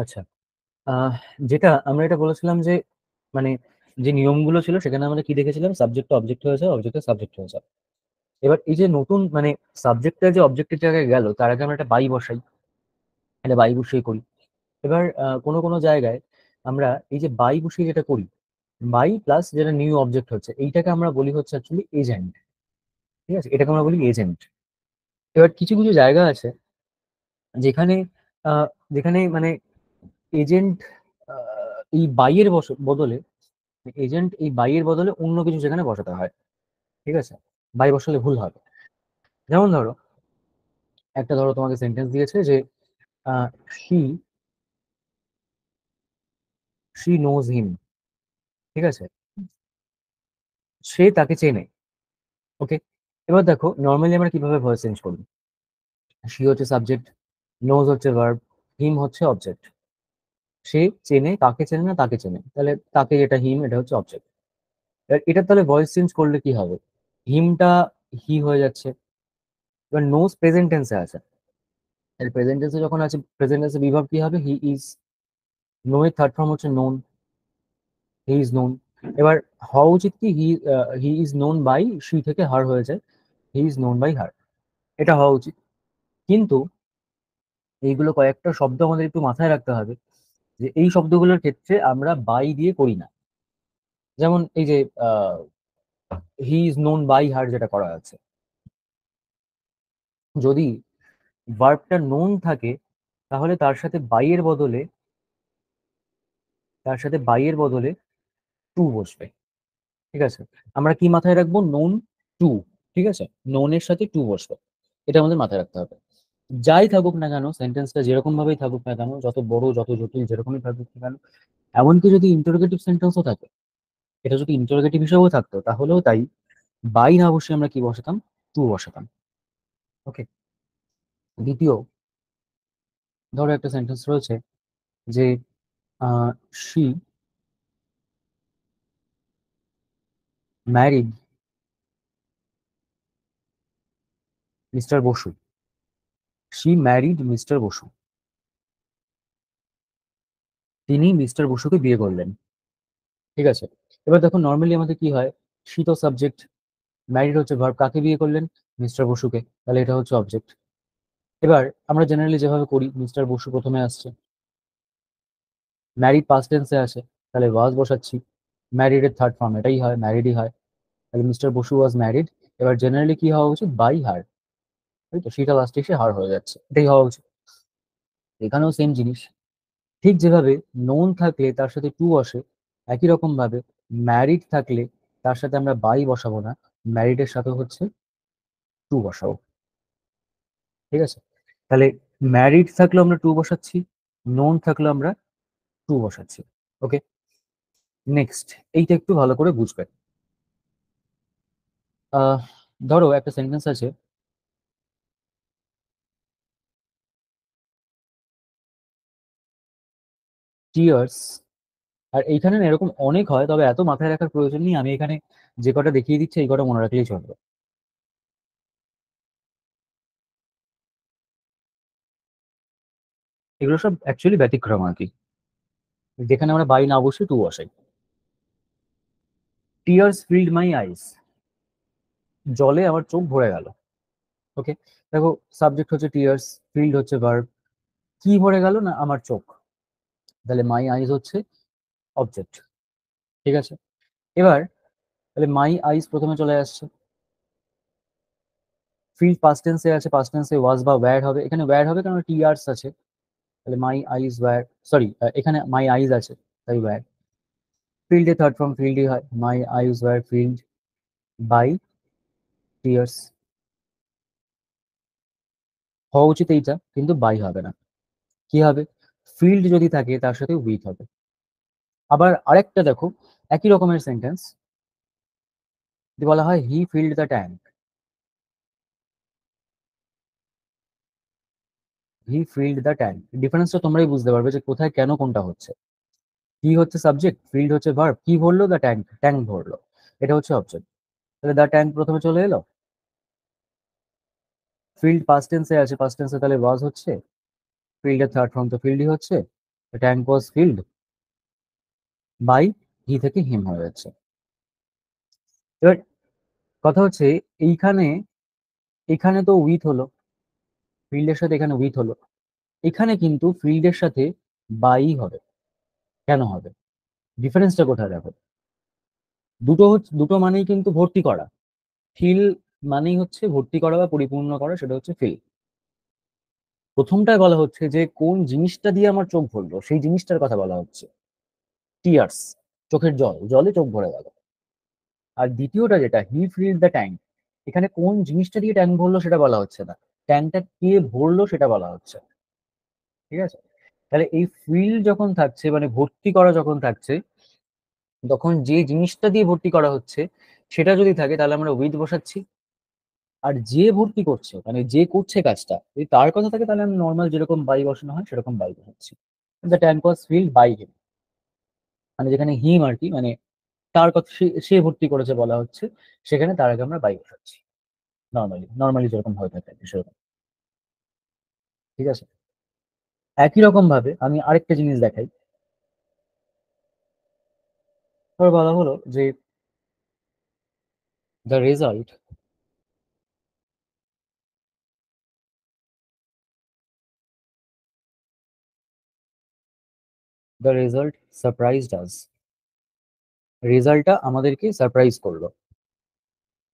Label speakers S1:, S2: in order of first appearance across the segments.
S1: আচ্ছা। আহ যেটা আমরা এটা বলেছিলাম যে মানে যে নিয়মগুলো ছিল সেখানে আমরা কি দেখেছিলাম, সাবজেক্ট অবজেক্ট হয়েছে, অবজেক্ট সাবজেক্ট হয়েছে। এবার এই যে নতুন সাবজেক্টটা যে অবজেক্টের জায়গায় গেল, তার আগে আমরা একটা বাই বসাই, এটা বাই বসিয়ে করি। এবার কোনো কোনো জায়গায় আমরা এই যে বাই বসিয়ে যেটা করি, বাই প্লাস যেটা নিউ অবজেক্ট হচ্ছে, এইটাকে আমরা বলি হচ্ছে অ্যাকচুয়ালি এজেন্ট। ঠিক আছে, এটাকে আমরা বলি এজেন্ট। এবার কিছু কিছু জায়গা আছে যেখানে আহ, যেখানে এজেন্ট এই বাইয়ের বদলে, এজেন্ট এই বাইয়ের বদলে অন্য কিছু সেখানে বসাতে হয়। ঠিক আছে, বাই বসালে ভুল হবে। যেমন ধরো, ধরো তোমাকে সেন্টেন্স দিয়েছে যে শি শি নোজ হিম। ঠিক আছে, সে তাকে চেনে। ওকে, এবার দেখো নর্মালি আমরা কিভাবে ভয়েস চেঞ্জ করি। শি হচ্ছে সাবজেক্ট, নোজ হচ্ছে ভার্ব, হিম হচ্ছে অবজেক্ট। সে চেনে, কাকে চেনে না তাকে চেনে, তাহলে তাকে যেটা হিম, এটা হচ্ছে অবজেক্ট। এটা তাহলে ভয়েস চেঞ্জ করলে কি হবে, হিমটা হি হয়ে যাচ্ছে। এবার নোজ প্রেজেন্ট টেন্সে আছে, প্রেজেন্ট টেন্সে যখন আছে, প্রেজেন্ট টেন্সে বিভার্ব কি হবে, হি ইজ। নো এর থার্ড ফর্ম হচ্ছে নোন, হি ইজ নোন। এবার হওয়া উচিত কি, he is known by, she থেকে হার হয়ে যায়, he is known by her, এটা হওয়া উচিত। কিন্তু এইগুলো কয়েকটা শব্দ আমাদের একটু মাথায় রাখতে হবে, যে এই শব্দগুলোর ক্ষেত্রে আমরা বাই দিয়ে করি না। যেমন এই যে he is known by her যেটা করা আছে, যদি ভার্বটা নোন থাকে তাহলে তার সাথে বাইয়ের বদলে টু বসবে। ঠিক আছে, আমরা কি মাথায় রাখবো, নোন টু। ঠিক আছে, নোনের সাথে টু বসবে, এটা আমাদের মাথায় রাখতে হবে। যাই থাকুক না কেন, সেন্টেন্সটা যেরকম ভাবেই থাকুক না কেন, যত বড় যত জটিল যেরকমই থাকুক না কেন, এমনকি যদি ইন্টারোগেটিভ সেন্টেন্সও থাকে, এটা যদি ইন্টারোগেটিভ হিসেবেও থাকতো তাহলেও তাই, বাই না বসে আমরা কি বসাতাম, টু বসাতাম। ওকে, দ্বিতীয়, ধরো একটা সেন্টেন্স রয়েছে যে she married mister Basu. She married mister Basu, তিনি মিস্টার বসুকে বিয়ে করলেন। ঠিক আছে, এবার দেখো নর্মালি আমাদের কি হয়, শি তো সাবজেক্ট, ম্যারিড হচ্ছে ভার্ব, কাকে বিয়ে করলেন, মিস্টার বসুকে, তাহলে এটা হচ্ছে অবজেক্ট। এবার আমরা জেনারেলি যেভাবে করি, মিস্টার বসু প্রথমে আসছে, ম্যারিড পাস্ট টেন্সে আছে, তাহলে ওয়াজ বসাচ্ছি, ম্যারিড এর থার্ড ফর্ম এটাই হয়, ম্যারিডই হয়, তাহলে মিস্টার বসু ওয়াজ ম্যারিড। এবার জেনারেলি কি হওয়া উচিত, বাই হার, তাই তো, সেটা লাস্টে এসে হার হয়ে যাচ্ছে, এটাই হওয়া উচিত। এখানেও সেম জিনিস, ঠিক যেভাবে নোন থাকলে তার সাথে টু আসে, একই রকম ভাবে ম্যারিড থাকলে তার সাথে আমরা বাই বসাবো না, ম্যারিডের সাথে হচ্ছে টু বসাবো। ঠিক আছে, তাহলে ম্যারিড থাকলেও আমরা টু বসাচ্ছি, নোন থাকলেও আমরা টু বসাচ্ছি। ওকে, নেক্সট, এইটা একটু ভালো করে বুঝবে। আহ ধরো একটা সেন্টেন্স আছে, টিয়ার্স। আর এইখানে না এরকম অনেক হয়, তবে এত মাথায় রাখার প্রয়োজন নেই, আমি এখানে যে কটা দেখিয়ে দিচ্ছি এই কটা মনে রাখলেই চলবে। এগুলো সব অ্যাকচুয়ালি ব্যতিক্রম আর কি, যেখানে আমরা বাই না বসে টু বসাই। টিয়ার্স ফিল্ড মাই আইস, জলে আমার চোখ ভরে গেল। ওকে, দেখো সাবজেক্ট হচ্ছে টিয়ার্স, ফিল্ড হচ্ছে ভার্ব, কি ভরে গেল না, আমার চোখ, তাহলে মাই আইস হচ্ছে অবজেক্ট। ঠিক আছে, এবার তাহলে মাই আইস প্রথমে চলে আসছে, ফিল্ড পাস্ট টেন্সে আছে, পাস্ট টেন্সে ওয়াজ বা ওয়্যার হবে, এখানে ওয়্যার হবে কারণ টিয়ার্স আছে, তাহলে মাই আইস ওয়্যার, সরি, এখানে মাই আইস আছে তাই ওয়্যার। ফিল্ডে থার্ড ফর্ম ফিল্ডই হয়, মাই আইস ওয়্যার ফিল্ড বাই টিয়ার্স, হওয়া উচিত এইটা, কিন্তু বাই হবে না, কি হবে, ফিল্ড যদি থাকে তার সাথে উইথ হবে। আবার আরেকটা দেখো, একই রকমের সেন্টেন্স বলা হয় he filled the tank. He filled the tank, ডিফারেন্সটা তোমরাই বুঝতে পারবে যে কোথায় কেন কোনটা হচ্ছে। হি হচ্ছে সাবজেক্ট, ফিল্ড হচ্ছে ভার্ব, কি ভরলো, দ্য ট্যাঙ্ক, ট্যাঙ্ক ভরলো, এটা হচ্ছে অবজেক্ট। তাহলে দ্য ট্যাঙ্ক প্রথমে চলে এলো, ফিল্ড পাস্ট টেন্সে আছে, পাস্ট টেন্সে তাহলে ওয়াজ হচ্ছে, ফিল্ডের থার্ড ফর্ম তো ফিল্ডই হচ্ছে, tank was filled by he থেকে হিম হয়ে যাচ্ছে। এবার কথা হচ্ছে এইখানে, এখানে তো উইথ হলো, ফিল্ডের সাথে এখানে উইথ হলো, এখানে কিন্তু ফিল্ডের সাথে বাই হবে। কেন হবে? ডিফারেন্সটা কোথায় দেখো? দুটো মানেই কিন্তু ভর্তি করা। ফিল মানেই হচ্ছে ভর্তি করা বা পরিপূর্ণ করা, সেটা হচ্ছে ফিল। প্রথমটায় বলা হচ্ছে যে কোন জিনিসটা দিয়ে আমার চোখ ভরলো, সেই জিনিসটার কথা বলা হচ্ছে, টিয়ার্স, চোখের জল, জলে চোখ ভরে গেল। আর দ্বিতীয়টা যেটা হি ফিল্ড দ্য ট্যাঙ্ক, এখানে কোন জিনিসটা দিয়ে ট্যাঙ্ক ভরলো সেটা বলা হচ্ছে না, ট্যাঙ্কটা কে ভরলো সেটা বলা হচ্ছে। ঠিক আছে? তাহলে এই ফিল যখন থাকছে, মানে ভর্তি করা যখন থাকছে, তখন যে জিনিসটা দিয়ে ভর্তি করা হচ্ছে সেটা যদি থাকে তাহলে আমরা উইথ বসাচ্ছি। আর যে ভর্তি করছে, মানে যে করছে কাজটা, যদি তার কথা থাকে তাহলে আমি নর্মাল যেরকম বাই বসানো হয় সেরকম বাই বসাচ্ছি। The tank was filled by him, মানে যেখানে হিম আর কি, মানে তার কথা, সে ভর্তি করেছে বলা হচ্ছে, সেখানে তার আগে আমরা বাই বসাচ্ছি। নর্মালি নর্মালি যেরকম হয়ে থাকে আর কি, সেরকম। ঠিক আছে? একই রকম ভাবে আমি আরেকটা জিনিস দেখাই। এবার বলা হলো যে the result, the result surprised us, রেজাল্টটা আমাদেরকে সারপ্রাইজ করলো।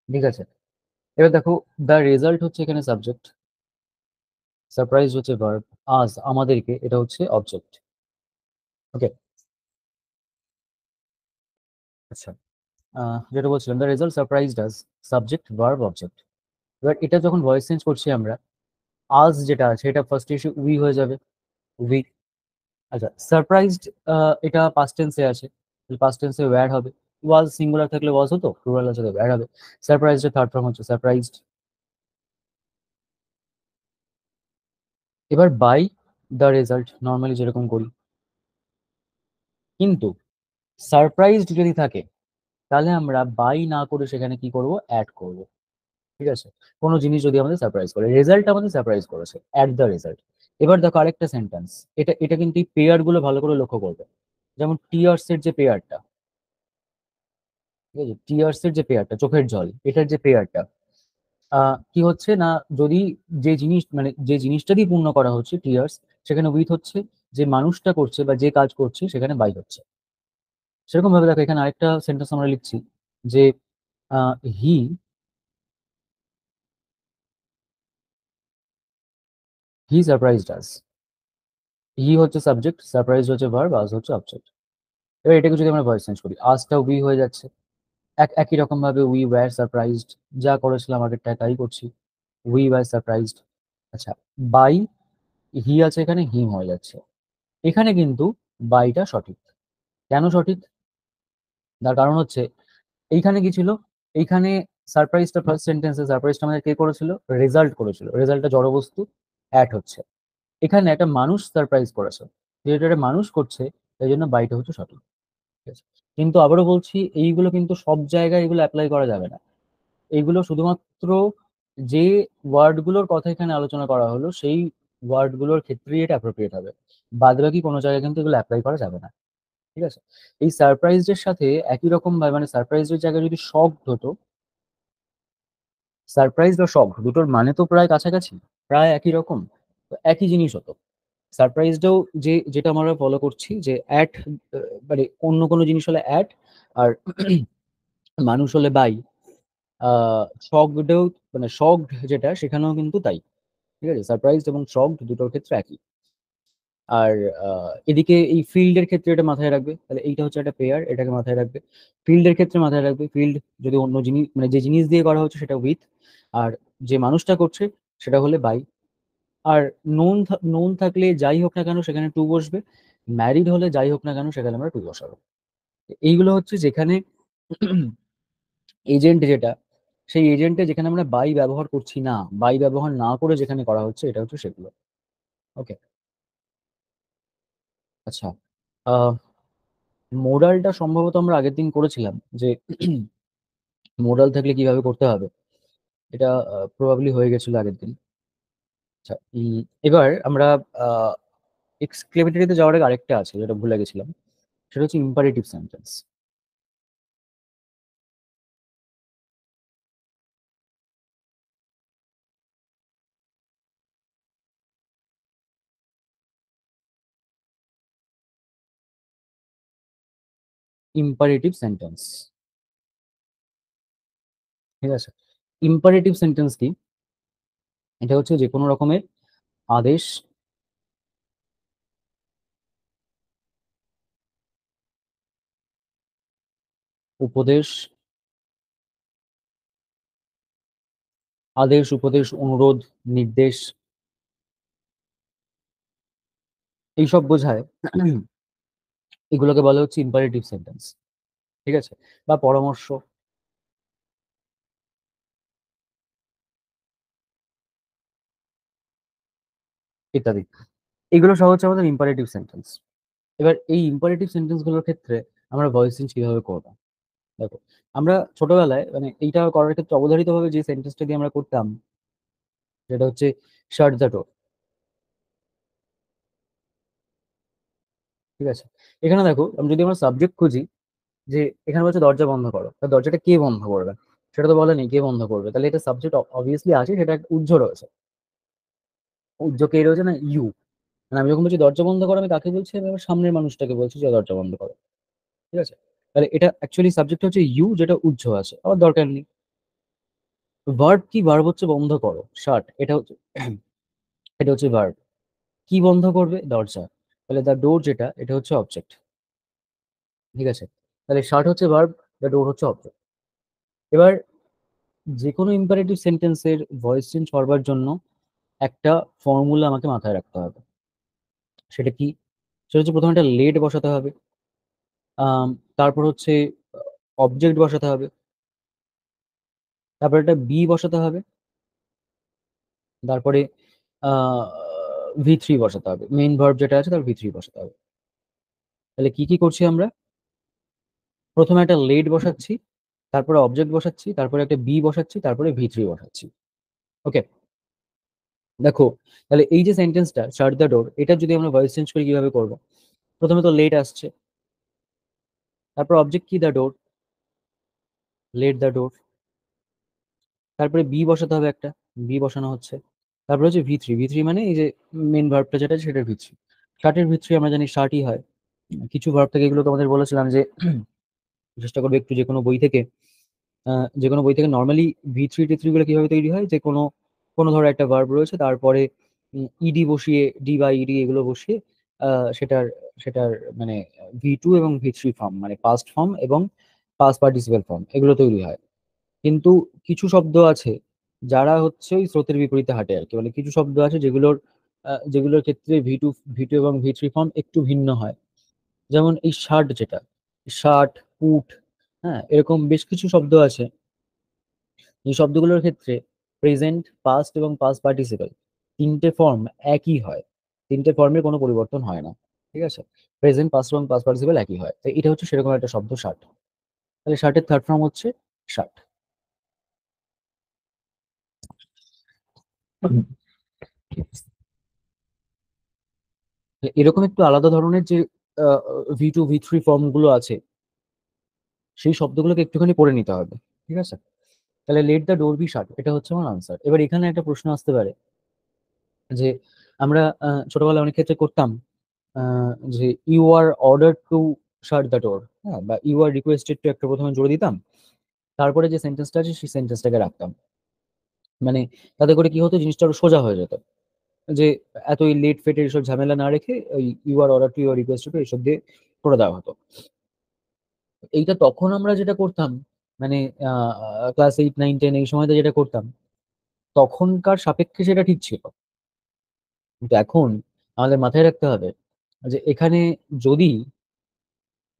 S1: ঠিক আছে? এবার দেখো, দ্য রেজাল্ট হচ্ছে এখানে সাবজেক্ট, সারপ্রাইজ হচ্ছে ভার্ব, আজ আমাদেরকে এটা হচ্ছে অবজেক্ট। ওকে। আচ্ছা, যেটা বলছিলাম, the result surprised us, subject verb object. এবার এটা যখন ভয়েস চেঞ্জ করছি আমরা, আজ যেটা আছে এটা ফার্স্টে এসে উই হয়ে যাবে, উই। আচ্ছা, সারপ্রাইজড, এটা পাস্ট টেন্সে আছে, পাস্ট টেন্সে ওয়্যার হবে। ওয়াজ সিঙ্গুলার থাকলে ওয়াজ হতো, প্লুরাল আছে তো ওয়্যার হবে। সারপ্রাইজড থার্ড ফর্ম হচ্ছে সারপ্রাইজড। এবার বাই দ্য রেজাল্ট নর্মালি যেরকম করি, কিন্তু সারপ্রাইজড যদি থাকে তাহলে আমরা বাই না করে সেখানে কি করব, অ্যাড করব। ঠিক আছে? কোনো জিনিস যদি আমাদের সারপ্রাইজ করে, রেজাল্ট আমাদের সারপ্রাইজ করেছে, অ্যাট দ্য রেজাল্ট। এবার দেখো আরেকটা সেন্টেন্স, এটা এটা কিন্তু এই পেয়ার গুলো ভালো করে লক্ষ্য করবে। যেমন টিয়ার্স এর যে পেয়ারটা, ঠিক আছে, টিয়ার্স এর যে পেয়ারটা, চোখের জল, এটার যে পেয়ারটা, কি হচ্ছে না, যদি যে জিনিস, মানে যে জিনিসটা দিয়ে পূর্ণ করা হচ্ছে টিয়ার্স, সেখানে উইথ হচ্ছে, যে মানুষটা করছে বা যে কাজ করছে সেখানে বাই হচ্ছে। সেরকম ভাবে দেখো এখানে আরেকটা সেন্টেন্স আমরা লিখছি যে হি হি সারপ্রাইজড আস, হি হচ্ছে সাবজেক্ট, সারপ্রাইজ হচ্ছে ভার্ব, আস হচ্ছে অবজেক্ট। এবার এটাকে যদি আমরা ভয়েস চেঞ্জ করি, আজটা উই হয়ে যাচ্ছে। একই রকম ভাবে উই ওয়্যার সারপ্রাইজড, যা করেছিলাম আগেরটা তাই করছি, উই ওয়্যার সারপ্রাইজড। আচ্ছা, বাই হি আছে এখানে, হিম হয়ে যাচ্ছে। এখানে কিন্তু বাইটা সঠিক। কেন সঠিক? তার কারণ হচ্ছে এইখানে কি ছিল, এইখানে সারপ্রাইজটা ফার্স্ট সেন্টেন্সে সারপ্রাইজটা আমাদের কে করেছিল, রেজাল্ট করেছিল, রেজাল্টটা জড়বস্তু, অ্যাট হচ্ছে। এখানে একটা মানুষ সারপ্রাইজ করেছে, যেহেতু একটা মানুষ করছে এই জন্য বাইটা হচ্ছে সঠিক। ঠিক আছে? কিন্তু আবারও বলছি, এইগুলো কিন্তু সব জায়গায় এগুলো অ্যাপ্লাই করা যাবে না। এইগুলো শুধুমাত্র যে ওয়ার্ডগুলোর কথা এখানে আলোচনা করা হলো সেই ওয়ার্ডগুলোর ক্ষেত্রেই এটা অ্যাপ্রোপ্রিয়েট হবে, বাদ বাকি কোনো জায়গায় কিন্তু এগুলো অ্যাপ্লাই করা যাবে না। ঠিক আছে? এই সারপ্রাইজের সাথে একই রকম ভাবে, মানে সারপ্রাইজের জায়গায় যদি শকড হতো, সারপ্রাইজ বা শকড দুটোর মানে তো প্রায় কাছাকাছি, প্রায় একই রকম, তো একই জিনিস হতো। সারপ্রাইজটাও যেটা আমরা ফলো করছি যে অ্যাট, মানে অন্য কোনো জিনিস হলে অ্যাট, আর মানুষ হলে বাই। শকডেও, মানে শকড যেটা সেখানেও কিন্তু তাই। ঠিক আছে? সারপ্রাইজড এবং শকড দুটোর ক্ষেত্রে একই। আর এদিকে এই ফিল্ডের ক্ষেত্রে এটা মাথায় রাখবে, তাহলে এইটা হচ্ছে একটা পেয়ার, এটাকে মাথায় রাখবে। ফিল্ডের ক্ষেত্রে মাথায় রাখবে, ফিল্ড যদি অন্য জিনিস, মানে যে জিনিস দিয়ে করা হচ্ছে সেটা উইথ, আর যে মানুষটা করছে সেটা হলে বাই। আর নোন, নোন থাকলে যাই হোক না কেন সেখানে টু বসবে, ম্যারিড হলে যাই হোক না কেন সেখানে আমরা টু বসাবো। এইগুলো হচ্ছে যেখানে এজেন্ট যেটা, সেই এজেন্টে যেখানে আমরা বাই ব্যবহার করছি না, বাই ব্যবহার না করে যেখানে করা হচ্ছে, এটা হচ্ছে সেগুলো। ওকে। আচ্ছা, মোডালটা সম্ভবত আমরা আগের দিন করেছিলাম যে মোডাল থাকলে কিভাবে করতে হবে, এটা প্রবাবলি হয়ে গেছিল আগের দিন। আচ্ছা, এবার আমরা এক্সক্লেমেটরিতে যাওয়ার আগে আরেকটা আছে যেটা ভুলে গেছিলাম, সেটা হচ্ছে ইম্পারেটিভ সেন্টেন্স। ইম্পারেটিভ সেন্টেন্স, ঠিক আছে। ইম্পারেটিভ সেন্টেন্স কি? এটা হচ্ছে যে কোনো রকমের আদেশ, উপদেশ, আদেশ উপদেশ অনুরোধ নির্দেশ এইসব বোঝায়। এগুলোকে বলা হচ্ছে ইম্পারেটিভ সেন্টেন্স, ঠিক আছে, বা পরামর্শ ইত্যাদি। এগুলো সব হচ্ছে আমাদের ইম্পারেটিভ সেন্টেন্স। এবার এই ইম্পারেটিভ সেন্টেন্স গুলোর ক্ষেত্রে আমরা ভয়েস চেঞ্জ কিভাবে করবো? দেখো, আমরা ছোটবেলায় মানে এইটা করার ক্ষেত্রে অবধারিত ভাবে যে সেন্টেন্সটা দিয়ে আমরা করতাম সেটা হচ্ছে শাট দ্য ডোর, ঠিক আছে। এখানে দেখো, আমি যদি আমার সাবজেক্ট খুঁজি, যে এখানে বলছে দরজা বন্ধ করো, তা দরজাটা কে বন্ধ করবে? সেটা তো বলেনি কে বন্ধ করবে, তাহলে এটা সাবজেক্ট অবভিয়াসলি আছে, সেটা একটা উহ্য রয়েছে। উহ্য কে রয়েছে না, ইউ। মানে আমি যখন বলছি দরজা বন্ধ করো, আমি কাকে বলছি? আমি আমার সামনের মানুষটাকে বলছি যে দরজা বন্ধ করো, ঠিক আছে। তাহলে এটা অ্যাকচুয়ালি সাবজেক্ট হচ্ছে ইউ, যেটা উহ্য আছে, আবার দরকার নেই। ভার্ব কি? ভার্ব হচ্ছে বন্ধ করো, শাট, এটা হচ্ছে এটা হচ্ছে ভার্ব। কি বন্ধ করবে? দরজা। তাহলে দ্য ডোর যেটা, এটা হচ্ছে অবজেক্ট, ঠিক আছে। তাহলে শাট হচ্ছে ভার্ব, দ্য ডোর হচ্ছে অবজেক্ট। এবার যে কোনো ইম্পারেটিভ সেন্টেন্সের ভয়েস চেঞ্জ করবার জন্য একটা ফর্মুলা আমাকে মাথায় রাখতে হবে। সেটা কি? সেটা হচ্ছে প্রথমে একটা লেট বসাতে হবে, আম, তারপর হচ্ছে অবজেক্ট বসাতে হবে, তারপর একটা বি বসাতে হবে, তারপরে ভি3 বসাতে হবে, মেইন ভার্ব যেটা আছে তার ভি3 বসাতে হবে। তাহলে কি কি করছি আমরা? প্রথমে একটা লেট বসাচ্ছি, তারপরে অবজেক্ট বসাচ্ছি, তারপরে একটা বি বসাচ্ছি, তারপরে ভি3 বসাচ্ছি। ওকে, দেখো, তাহলে এই যে সেন্টেন্সটা শাট দ্য ডোর, এটা যদি আমরা ভয়েস চেঞ্জ করি কিভাবে করবো? প্রথমে তো লেট আসছে, তারপর অবজেক্ট কি? The door, let the door, তারপরে বি বসাতে হবে একটা, বি বসানো হচ্ছে, তারপরে হচ্ছে ভি থ্রি, ভি থ্রি মানে এই যে মেন ভার্বটা যেটা আছে সেটার ভি থ্রি। শার্টের ভি থ্রি আমরা জানি শার্টই হয়। কিছু ভার্ব থেকে এগুলো তোমাদের বলেছিলাম যে চেষ্টা করবে একটু যে কোনো বই থেকে, যে কোনো বই থেকে নর্মালি ভি3 টি3 গুলো কিভাবে তৈরি হয়, যে কোনো কোনো ধরো একটা ভার্ব রয়েছে, তারপরে ইডি বসিয়ে, ডি বা ইডি এগুলো বসিয়ে সেটার সেটার মানে ভি2 এবং ভি3 ফর্ম, মানে পাস্ট ফর্ম এবং পাস্ট পার্টিসিপেল ফর্ম এগুলো তৈরি হয়। কিন্তু কিছু শব্দ আছে যারা হচ্ছে ওই স্রোতের বিপরীতে হাঁটে আর কি, মানে কিছু শব্দ আছে যেগুলোর ক্ষেত্রে ভি টু এবং ভি3 ফর্ম একটু ভিন্ন হয়। যেমন এই শার্ট যেটা, শার্ট, উট, হ্যাঁ, এরকম বেশ কিছু শব্দ আছে, এই শব্দগুলোর ক্ষেত্রে প্রেজেন্ট, পাস্ট এবং পাস্ট পার্টিসিপেল তিনটে ফর্ম একই হয়, তিনটে ফর্মের কোনো পরিবর্তন হয় না, ঠিক আছে। প্রেজেন্ট, পাস্ট এবং পাস্ট পার্টিসিপেল একই হয়, তো এটা হচ্ছে সেরকম একটা শব্দ শার্ট। তাহলে শার্টের থার্ড ফর্ম হচ্ছে শার্ট। এরকম একটু আলাদা ধরনের যে ভি2 ভি3 ফর্ম গুলো আছে, সেই শব্দগুলোকে একটুখানি পড়ে নিতে হবে, ঠিক আছে। তাহলে লেট দ্য ডোর বি শাট, এটা হচ্ছে আমার আনসার। এবার এখানে একটা প্রশ্ন আসতে পারে যে আমরা ছোটবেলায় অনেক ক্ষেত্রে করতাম যে you are order to shut the door, হ্যাঁ, বা ইউ আর রিকোয়েস্টেড টু, একটা প্রথমে জোরে দিতাম, তারপরে যে সেন্টেন্সটা আছে সেই সেন্টেন্সটাকে রাখতাম। মানে তাতে করে কি হতো, জিনিসটা আরো সোজা হয়ে যেত, যে এতই লেট ফেটের এসব ঝামেলা না রেখে ওই you are order to, you are requested to এইসব দিয়ে করে দেওয়া হতো। এইটা তখন আমরা যেটা করতাম, মানে ক্লাস 8 9 10 এই সময়তে যেটা করতাম, তখনকার সাপেক্ষে সেটা ঠিক ছিল। কিন্তু এখন আমাদের মাথায় রাখতে হবে যে এখানে যদি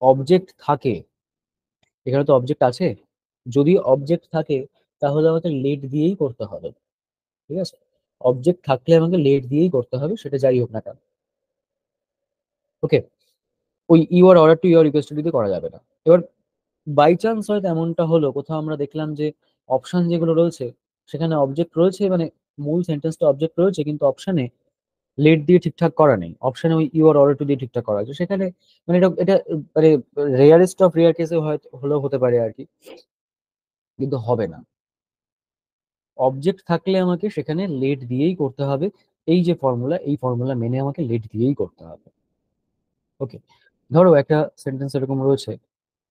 S1: অবজেক্ট থাকে, এখানে তো অবজেক্ট আছে, যদি অবজেক্ট থাকে তাহলে আমাকে লেট দিয়েই করতে হবে, ঠিক আছে। অবজেক্ট থাকলে আমাকে লেট দিয়েই করতে হবে, সেটা যাই হোক না কেন। ওকে, ওই you are order to, you are request to দিয়ে করা যাবে না। এবার বাই চান্স হয়তো এমনটা হলো, কোথাও আমরা দেখলাম যে অপশন যেগুলো রয়েছে সেখানে অবজেক্ট রয়েছে, মানে মূল সেন্টেন্সটা অবজেক্ট রয়েছে কিন্তু অপশনে লেট দিয়ে ঠিকঠাক করা নেই, অপশনে ওই ইউ আর অর্ডার টু দিয়ে ঠিকঠাক করা আছে সেখানে। মানে এটা এটা মানে রেয়ারেস্ট অফ রেয়ার কেসে হয়তো হলেও হতে পারে আর কি, কিন্তু হবে না। অবজেক্ট থাকলে আমাকে সেখানে লেট দিয়েই করতে হবে। এই যে ফর্মুলা, এই ফর্মুলা মেনে আমাকে লেট দিয়েই করতে হবে। ওকে, ধরো একটা সেন্টেন্স এরকম রয়েছে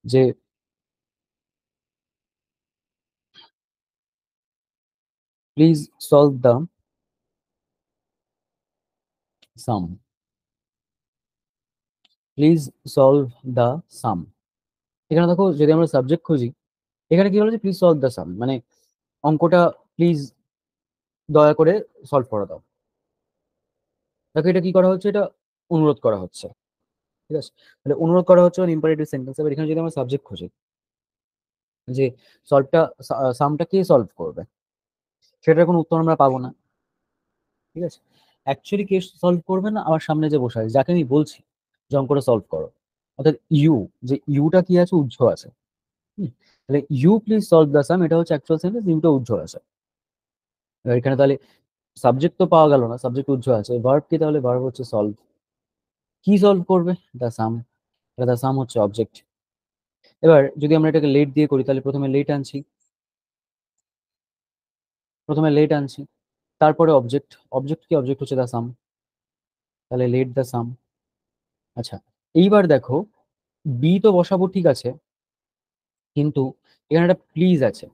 S1: যে please solve the sum, please solve the sum. এখানে দেখো যদি আমরা সাবজেক্ট খুঁজি, এখানে কি হলো যে প্লিজ সলভ দ্য সাম, মানে অঙ্কটা প্লিজ দয়া করে সলভ করে দাও। দেখো এটা কি করা হচ্ছে, এটা অনুরোধ করা হচ্ছে। ঠিক আছে, তাহলে অনুরোধ করা হচ্ছে ইম্পারেটিভ সেন্টেন্স। এবার এখানে যদি আমরা সাবজেক্ট খুঁজি যে সলভটা, সামটা কে সলভ করবে, সেটার কোনো উত্তর আমরা পাবো না। ঠিক আছে, অ্যাকচুয়ালি কে সলভ করবে না, আমার সামনে যে বসে আছে যাকে আমি বলছি যে অঙ্কটা সলভ করো, অর্থাৎ ইউ, যে ইউটা কি আছে, উজ্জ্ব আছে। হুম, তাহলে ইউ প্লিজ সলভ দ্য সাম, এটা হচ্ছে অ্যাকচুয়াল সেন্টেন্স, ইউটা উজ্জ্ব আছে। এবার এখানে তাহলে সাবজেক্ট তো পাওয়া গেল না, সাবজেক্ট উজ্জ্ব আছে, ভার্ব কি, তাহলে ভার্ব হচ্ছে সলভ। কি সলভ করবে, দ্য সাম, দ্য সাম হচ্ছে অবজেক্ট। এবার যদি আমরা এটাকে লেট দিয়ে করি, তাহলে প্রথমে লেট আনছি, প্রথমে লেট আনছি, তারপরে অবজেক্ট, অবজেক্ট কি, অবজেক্ট হচ্ছে দ্য সাম, তাহলে লেট দ্য সাম। আচ্ছা, এইবার দেখো বি তো বসাবো ঠিক আছে, কিন্তু এখানে একটা প্লিজ আছে,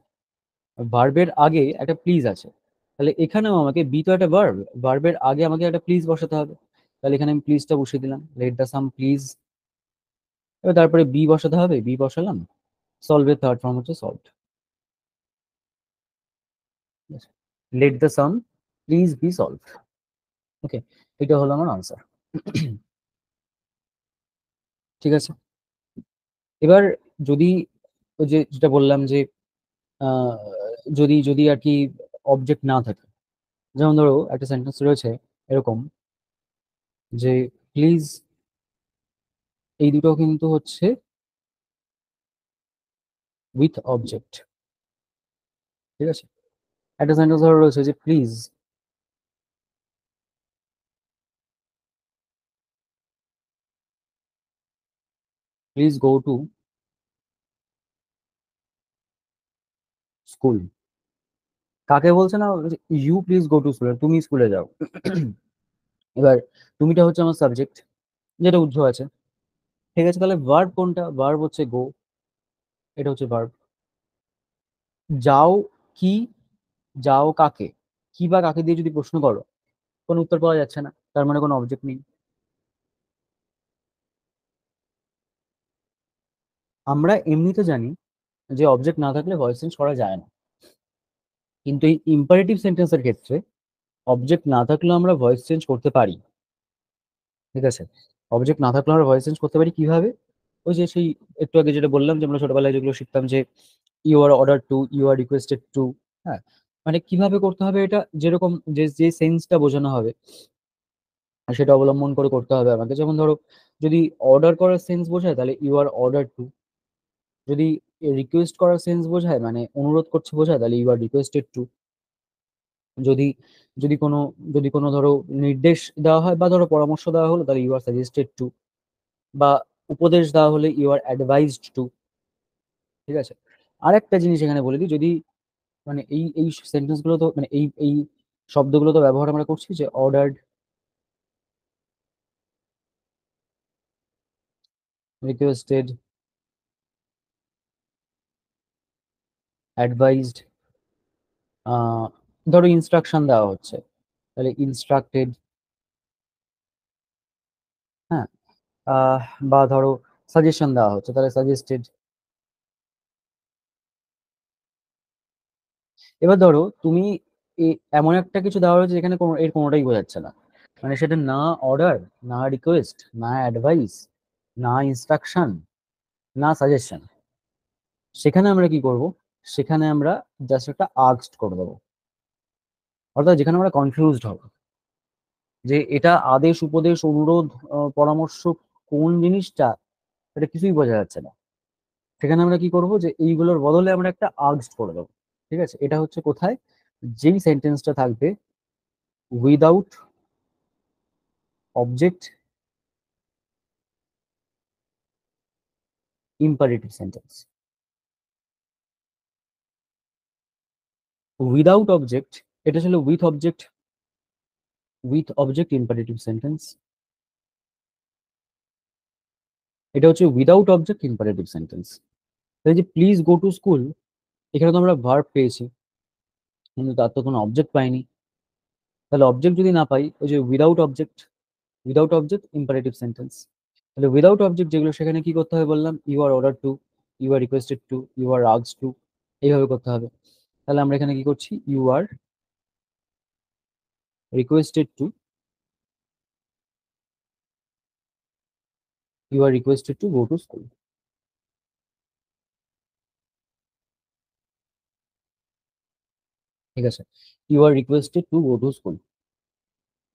S1: ভার্বের আগে একটা প্লিজ আছে, তাহলে এখানেও আমাকে, বি তো একটা ভার্ব, ভার্বের আগে আমাকে একটা প্লিজ বসাতে হবে। তাহলে এখানে আমি প্লিজটা বসিয়ে দিলাম, লেট দ্য সাম প্লিজ। এবার তারপরে বি বসাতে হবে, বি বসালাম, সলভের থার্ড ফর্ম হচ্ছে solved. Let the sum please be solved. Okay, এটা হলো আমার আনসার। ঠিক আছে, এবার যদি ওই যে যেটা বললাম যে আহ, যদি যদি আর কি অবজেক্ট না থাকে, যেমন ধরো একটা সেন্টেন্স রয়েছে এরকম যে প্লিজ, এই দুটো কিন্তু হচ্ছে উইথ অবজেক্ট। ঠিক আছে, একটা সেন্টেন্স ধরো রয়েছে যে please, please go to school. কাকে বলছে না, you please go to school, তুমি স্কুলে যাও। এবার তুমিটা হচ্ছে আমার সাবজেক্ট, যেটা উজ্জ্ব আছে। ঠিক আছে, তাহলে ভার্ব কোনটা, ভার্ব হচ্ছে গো, এটা হচ্ছে ভার্ব। যাও কি, যাও কাকে, কি বা কাকে দিয়ে যদি প্রশ্ন করো, কোনো উত্তর পাওয়া যাচ্ছে না, তার মানে কোনো অবজেক্ট নেই। আমরা এমনিতে জানি যে অবজেক্ট না থাকলে ভয়েস চেঞ্জ করা যায় না, কিন্তু এই ইম্পারেটিভ সেন্টেন্সের ক্ষেত্রে অবজেক্ট না থাকলেও আমরা ভয়েস চেঞ্জ করতে পারি। ঠিক আছে, অবজেক্ট না থাকলে আমরা ভয়েস চেঞ্জ করতে পারি কিভাবে, ওই যে সেই একটু আগে যেটা বললাম যে আমরা ছোটবেলায় যেগুলো শিখতাম যে you are order to, you are requested to. হ্যাঁ, মানে কিভাবে করতে হবে এটা, যেরকম যে যে সেন্সটা বোঝানো হবে সেটা অবলম্বন করে করতে হবে আমাকে। যেমন ধরো যদি অর্ডার করার সেন্স বোঝায় তাহলে ইউ আর অর্ডার টু, যদি রিকোয়েস্ট করার সেন্স বোঝায় মানে অনুরোধ করছে বোঝায় তাহলে ইউ আর রিকোয়েস্টেড টু, যদি যদি কোনো যদি কোনো ধরো নির্দেশ দেওয়া হয় বা ধরো পরামর্শ দেওয়া হলো তাহলে ইউ আর সাজেস্টেড টু, বা উপদেশ দেওয়া হলে ইউ আর অ্যাডভাইসড টু। ঠিক আছে, আর একটা জিনিস এখানে বলে দিই, যদি মানে এই এই সেন্টেন্স গুলো তো মানে এই এই শব্দগুলো তো ব্যবহার আমরা করছি যে অর্ডার্ড, রিকোয়েস্টেড, অ্যাডভাইসড, ধরো ইনস্ট্রাকশন দেওয়া হচ্ছে তাহলে ইনস্ট্রাক্টেড। হ্যাঁ, আহ, বা ধরো সাজেশন দেওয়া হচ্ছে তাহলে সাজেস্টেড। এবার ধরো তুমি এমন একটা কিছু দেওয়া হয়েছে যেখানে কোনো এর কোনোটাই বোঝাচ্ছে না, মানে সেটা না অর্ডার, না রিকোয়েস্ট, না অ্যাডভাইস, না ইনস্ট্রাকশন, না সাজেশন, সেখানে আমরা কি করব, সেখানে আমরা জাস্ট একটা আস্কড করে দেবো। অর্থাৎ যেখানে আমরা কনফিউজড হব যে এটা আদেশ, উপদেশ, অনুরোধ, পরামর্শ, কোন জিনিসটা, এটা কিছুই বোঝা যাচ্ছে না, সেখানে আমরা কি করব যে এইগুলোর বদলে আমরা একটা আস্কড করে দেবো। ঠিক আছে, এটা হচ্ছে কোথায়, যেই সেন্টেন্সটা থাকবে without object imperative sentence. Without object, এটা ছিল উইথ অবজেক্ট ইম্পারেটিভ সেন্টেন্স। এটা হচ্ছে উইদাউট অবজেক্ট ইম্পারেটিভ সেন্টেন্স। এই যে প্লিজ গো টু স্কুল, এখানে তো আমরা ভার্ব পেয়েছি, কিন্তু তার তো কোনো অবজেক্ট পাইনি। তাহলে অবজেক্ট যদি না পাই, ওই যে উইদাউট অবজেক্ট ইম্পারেটিভ সেন্টেন্স। তাহলে উইদাউট অবজেক্ট যেগুলো, সেখানে কি করতে হবে বললাম, you are order to, you are requested to, you are asked to, এইভাবে করতে হবে। তাহলে আমরা এখানে কি করছি, you are requested to, you are requested to go to school. ঠিক আছে, you are requested to go to school.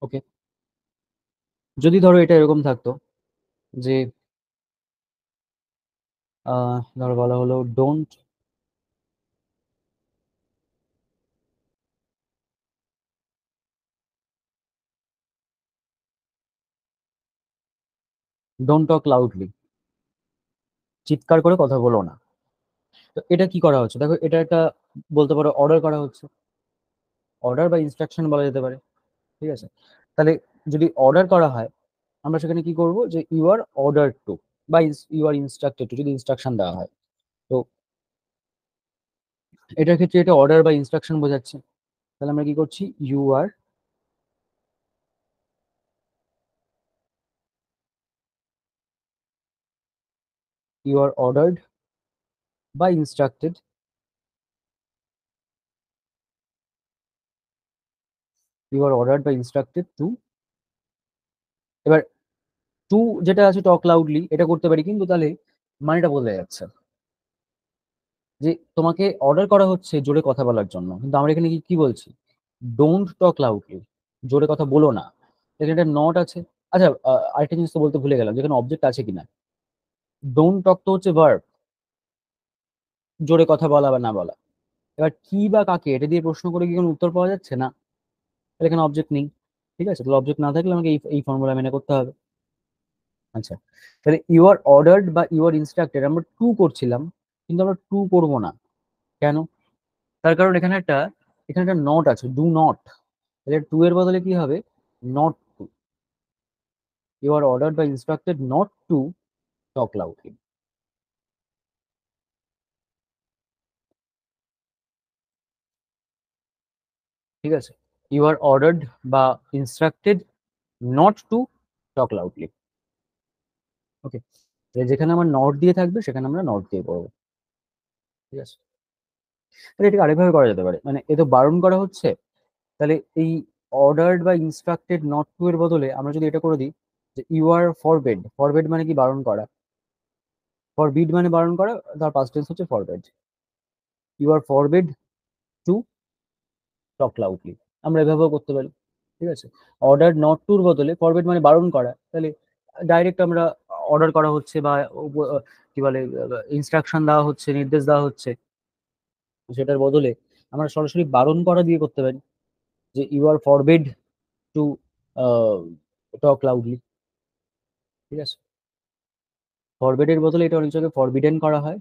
S1: Okay. যদি ধরো এটা এরকম থাকতো যে ধরো বলা হলো ডোন্ট টক লাউডলি, চিৎকার করে কথা বলো না। তো এটা কি করা হচ্ছে, দেখো এটা একটা বলতে পারো অর্ডার করা হচ্ছে, অর্ডার বা ইনস্ট্রাকশন বলা যেতে পারে। ঠিক আছে, তাহলে যদি অর্ডার করা হয়, আমরা সেখানে কি করব, যে ইউ আর অর্ডার টু বা ইউ আর ইনস্ট্রাক্টেড টু, যদি ইনস্ট্রাকশন দেওয়া হয়। তো এটার ক্ষেত্রে এটা অর্ডার বা ইনস্ট্রাকশন বোঝাচ্ছে। তাহলে আমরা কি করছি, ইউ আর অর্ডার্ড বা ইনস্ট্রাক্টেড, ইউ আর অর্ডার্ড বা ইনস্ট্রাক্টেড টু। এবার টু যেটা আছে টক লাউডলি, এটা করতে পারি, কিন্তু তাহলে মানেটা বদলে যাচ্ছে। যে তোমাকে অর্ডার করা হচ্ছে জোরে কথা বলার জন্য, কিন্তু আমরা এখানে কি কি বলছি, ডোন্ট টক লাউডলি, জোরে কথা বলো না। এখানে একটা নট আছে। আচ্ছা, আরেকটা জিনিস তো বলতে ভুলে গেলাম, যেখানে অবজেক্ট আছে কিনা। ডোন্ট টক তো হচ্ছে ভার্ব, জোরে কথা বলা বা না বলা। এবার কি বা কাকে, এটা দিয়ে প্রশ্ন করে কি কোনো উত্তর পাওয়া যাচ্ছে না, তাহলে এখানে অবজেক্ট নেই। ঠিক আছে, তাহলে অবজেক্ট না থাকলে আমাকে এই ফর্মুলা মেনে করতে হবে। আচ্ছা, তাহলে ইউ আর অর্ডার্ড বা ইউ আর ইনস্ট্রাক্টেড আমরা টু করছিলাম, কিন্তু আমরা টু করবো না। কেন? তার কারণ এখানে একটা নট আছে, ডু নট। তাহলে টু এর বদলে কি হবে, not to. You are ordered বা instructed not to talk loudly. ঠিক আছে, ইউ আর অর্ডার্ড বা instructed not to talk loudly. Okay, যেখানে আমার নট দিয়ে থাকবে সেখানে আমরা নট দিয়ে করবো। ঠিক আছে, তাহলে এটাকে আরেকভাবে করা যেতে পারে, মানে এ তো বারণ করা হচ্ছে, তাহলে এই অর্ডার্ড বা ইনস্ট্রাক্টেড নট টু এর বদলে আমরা যদি এটা করে দিই, যে ইউ আর ফরবেড, ফরবেড মানে কি, বারণ করা। ফরবিড মানে বারণ করা, তার পাস্ট টেন্স হচ্ছে forbade. You are forbade to talk loudly, আমরা এভাবেও করতে পারি। ঠিক আছে, অর্ডার নট টুর বদলে ফরবেড মানে বারণ করা, তাহলে ডাইরেক্ট আমরা অর্ডার করা হচ্ছে বা কি বলে, ইনস্ট্রাকশন দেওয়া হচ্ছে, নির্দেশ দেওয়া হচ্ছে, সেটার বদলে আমরা সরাসরি বারণ করা দিয়ে করতে পারি, যে you are forbid to talk loudly. ঠিক আছে, ফরবিড এর বদলে এটা অনেক জায়গায় ফরবিডেন করা হয়।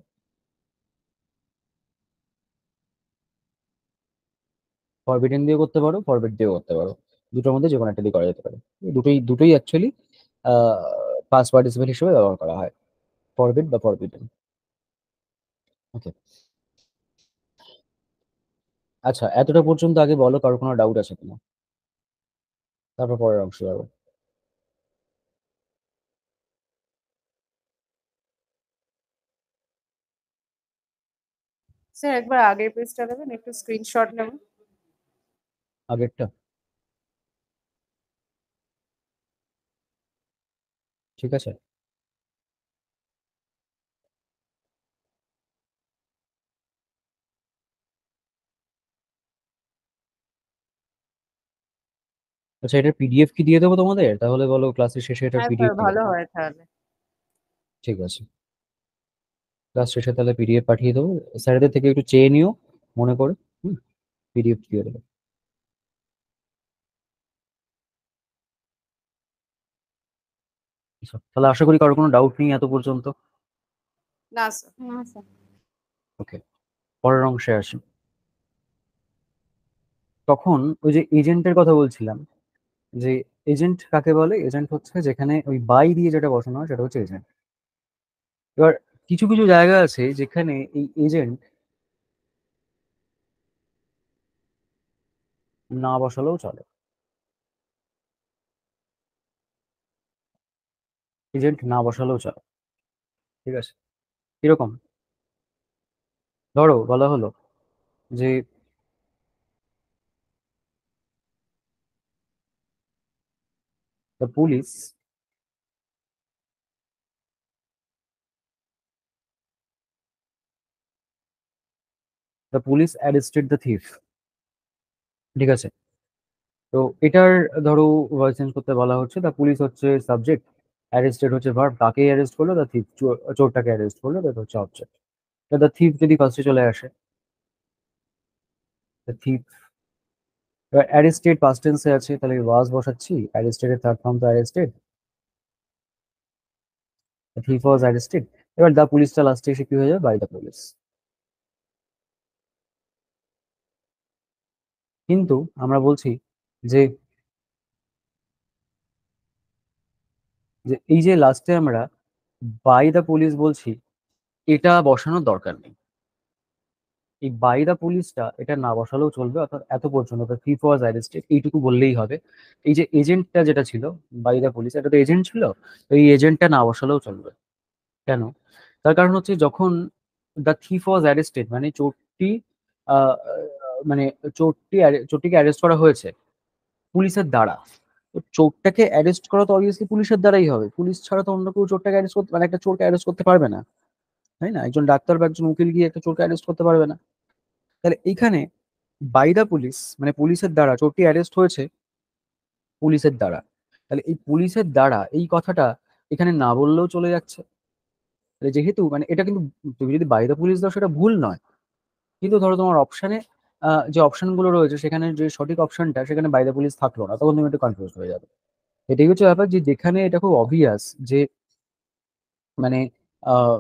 S1: ফরবিডেন দিয়ে করতে পারো, ফরবিড দিয়েও করতে পারো, দুটোর মধ্যে যে কোনো একটা দিয়ে করা যেতে পারে। এই দুটোই দুটোই অ্যাকচুয়ালি পাস্ট পার্টিসিপেল হিসেবে ব্যবহার করা হয়, ফরবিড বা ফরবিডেন। ওকে। আচ্ছা, এতটা পর্যন্ত আগে বলো, কারো কোনো ডাউট আছে কিনা, তারপর পরের অংশ যাবো।
S2: স্যার একবার আগের পেজটা দেবেন, একটু স্ক্রিনশট নেব।
S1: আগেরটা, ঠিক আছে। আচ্ছা, এটার পিডিএফ কি দিয়ে দেবো তোমাদের, তাহলে বলো ক্লাসের শেষে এটার
S2: হ্যাঁ স্যার,
S1: পিডিএফ দিয়ে
S2: ভালো
S1: দেবো।
S2: হয় তাহলে।
S1: ঠিক আছে, ক্লাস শেষে তাহলে পিডিএফ পাঠিয়ে দেবো, স্যারদের থেকে একটু চেয়ে নিও মনে করে। হুম, পিডিএফ দিয়ে দেবো। আচ্ছা, তাহলে আশা করি কারো কোনো ডাউট নেই এত পর্যন্ত।
S2: না স্যার।
S3: না স্যার।
S1: ওকে, পরের অংশে আসি। তখন ওই যে এজেন্টের কথা বলছিলাম, যে এজেন্ট কাকে বলে? এজেন্ট হচ্ছে যেখানে ওই বাই দিয়ে যেটা বসানো হয় সেটা হচ্ছে এজেন্ট। এবার কিছু কিছু জায়গা আছে যেখানে এই এজেন্ট না বসালেও চলে। এজেন্ট না বসালেও চলে, ঠিক আছে? কিরকম? ধরো বলা হলো যে the police arrested the thief, ঠিক আছে? তো এটার ধরো ভয়েস চেঞ্জ করতে বলা হচ্ছে, দ্য পুলিশ হচ্ছে সাবজেক্ট, অ্যারেস্টেড হচ্ছে ভার্ব, তাকে অ্যারেস্ট করলো, দ্য থিফ চোরটাকে অ্যারেস্ট করলো, দ্যাট হচ্ছে অবজেক্ট। দ্য থিফ যদি ফার্স্টে চলে আসে, দ্য থিফ, এবার অ্যারেস্টেড পাস্ট টেন্সে আছে, তাহলে ওয়াজ বসাচ্ছি, অ্যারেস্টেড এর থার্ড ফর্ম তো arrested, the thief was arrested. এবার দ্য পুলিশটা লাস্টে এসে কি হয়ে যাবে? By the police. কিন্তু আমরা বলছি যে যে এই যে লাস্টে আমরা বাই দ্য পুলিশ বলছি, এটা বসানোর দরকার নেই। এই বাই দা পুলিশটা এটা না বসালেও চলবে, অর্থাৎ এত পর্যন্ত থিফ ওয়াজ অ্যারেস্টেড এইটুকু বললেই হবে। এই যে এজেন্টটা যেটা ছিল, বাই দা পুলিশ, এটা তো এজেন্ট ছিল, তো এই এজেন্টটা না বসালেও চলবে। কেন? তার কারণ হচ্ছে যখন দ্য থিফ ওয়াজ অ্যারেস্টেড মানে চোরটি মানে চোরটিকে অ্যারেস্ট করা হয়েছে পুলিশের দ্বারা, তো চোরটাকে অ্যারেস্ট করা তো অবভিয়াসলি পুলিশের দ্বারাই হবে, পুলিশ ছাড়া তো অন্য কেউ চোরটাকে অ্যারেস্ট করতে, মানে একটা চোরকে অ্যারেস্ট করতে পারবে না, তাই না? একজন ডাক্তার বা একজন উকিল গিয়ে একটা চোরকে অ্যারেস্ট করতে পারবে না। তাহলে এইখানে বাই দা পুলিশ মানে পুলিশের দ্বারা চোরটি অ্যারেস্ট হয়েছে পুলিশের দ্বারা, তাহলে এই পুলিশের দ্বারা এই কথাটা এখানে না বললেও চলে যাচ্ছে। তাহলে যেহেতু মানে এটা কিন্তু তুমি যদি বাই দা পুলিশ দাও সেটা ভুল নয়, কিন্তু ধরো তোমার অপশনে যে অপশন গুলো রয়েছে সেখানে যে সঠিক অপশনটা সেখানে বাই দা পুলিশ থাকলো না, তখন তুমি একটু কনফিউজ হয়ে যাবে। এটাই হচ্ছে ব্যাপার, যে যেখানে এটা খুব অবভিয়াস যে মানে আহ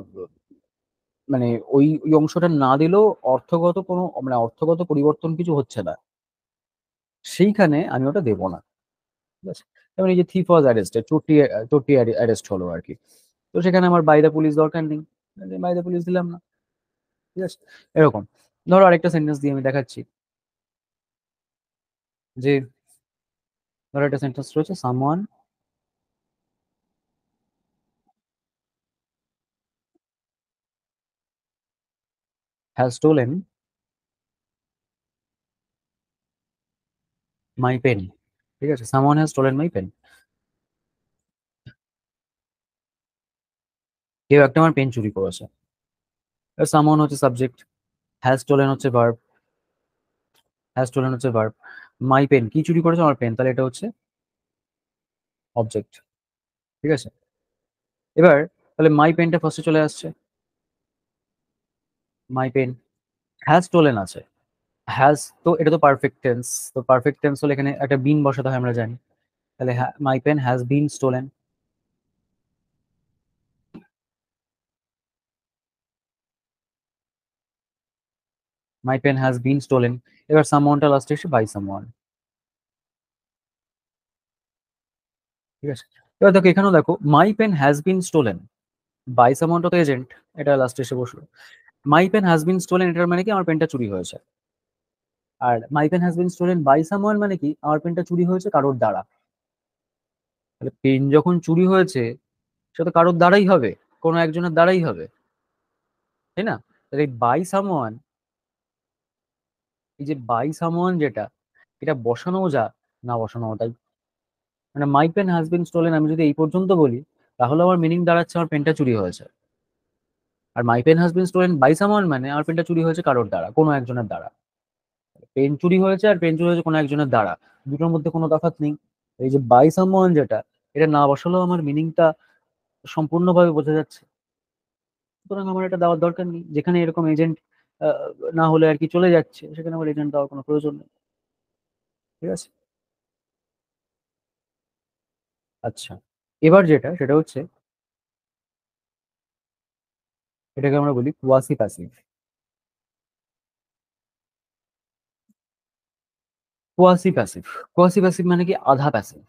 S1: মানে ওই ওই অংশটা না দিলেও অর্থগত কোনো মানে অর্থগত পরিবর্তন কিছু হচ্ছে না, সেইখানে আমি ওটা দেবো না, ঠিক আছে? যেমন এই যে থিফ ওয়াজ অ্যারেস্টেড, চোরটি অ্যারেস্ট হলো আর কি, তো সেখানে আমার বাই দ্য পুলিশ দরকার নেই, বাই দ্য পুলিশ দিলাম না, ঠিক আছে? এরকম ধরো আরেকটা সেন্টেন্স দিয়ে আমি দেখাচ্ছি, যে ধরো একটা সেন্টেন্স রয়েছে, someone has stolen my pen, ঠিক আছে? Someone has stolen my pen, কেউ একটা আমার পেন চুরি করেছে। সামওয়ান হচ্ছে সাবজেক্ট, হ্যাজ স্টোলেন হচ্ছে ভার্ব, মাই পেন কি চুরি করেছে? আমার পেন, তাহলে এটা হচ্ছে অবজেক্ট, ঠিক আছে? এবার তাহলে মাই পেনটা ফার্স্টে চলে আসছে, মাই পেন, হ্যাজ স্টোলেন আছে, হ্যাজ, তো এটা তো পারফেক্ট টেন্স, তো পারফেক্ট টেন্স হলে এখানে একটা বিন বসাতে হয় আমরা জানি, তাহলে my pen has been stolen, my pen has been stolen. এবার সামওয়ানটা লাস্টে এসে বাই সামওয়ান, ঠিক আছে? এবার দেখো এখানেও দেখো my pen has been stolen, by সামওয়ানটা তো এজেন্ট, এটা লাস্টে এসে বসলো। My pen has been stolen এটার মানে কি আমার পেনটা চুরি হয়েছে, আর my pen has been stolen by someone মানে কি আমার পেনটা চুরি হয়েছে কারোর দ্বারা। তাহলে পেন যখন চুরি হয়েছে সেটা তো কারোর দ্বারাই হবে, কোনো একজনের দ্বারাই হবে, তাই না? তাহলে এই বাই সামওয়ান, এই যে বাই সামওয়ান যেটা, এটা বসানো যা না বসানো তাই, মানে my pen has been stolen আমি যদি এই পর্যন্ত বলি তাহলে আমার মিনিং দাঁড়াচ্ছে আমার পেনটা চুরি হয়েছে, আর my pen has been stolen by someone মানে আমার পেনটা চুরি হয়েছে কারোর দ্বারা, কোনো একজনের দ্বারা। পেন চুরি হয়েছে আর পেন চুরি হয়েছে কোনো একজনের দ্বারা, দুটোর মধ্যে কোনো তফাৎ নেই। এই যে বাই সামওয়ান যেটা, এটা না বসালেও আমার মিনিংটা সম্পূর্ণভাবে বোঝা যাচ্ছে, সুতরাং আমার এটা দেওয়ার দরকার নেই। যেখানে এরকম এজেন্ট না হলে আর কি চলে যাচ্ছে, সেখানে আমার এজেন্ট দেওয়ার কোনো প্রয়োজন নেই, ঠিক আছে? আচ্ছা, এবার যেটা সেটা হচ্ছে এটাকে আমরা বলি quasi passive. Quasi passive, quasi passive মানে কি আধা প্যাসিভ।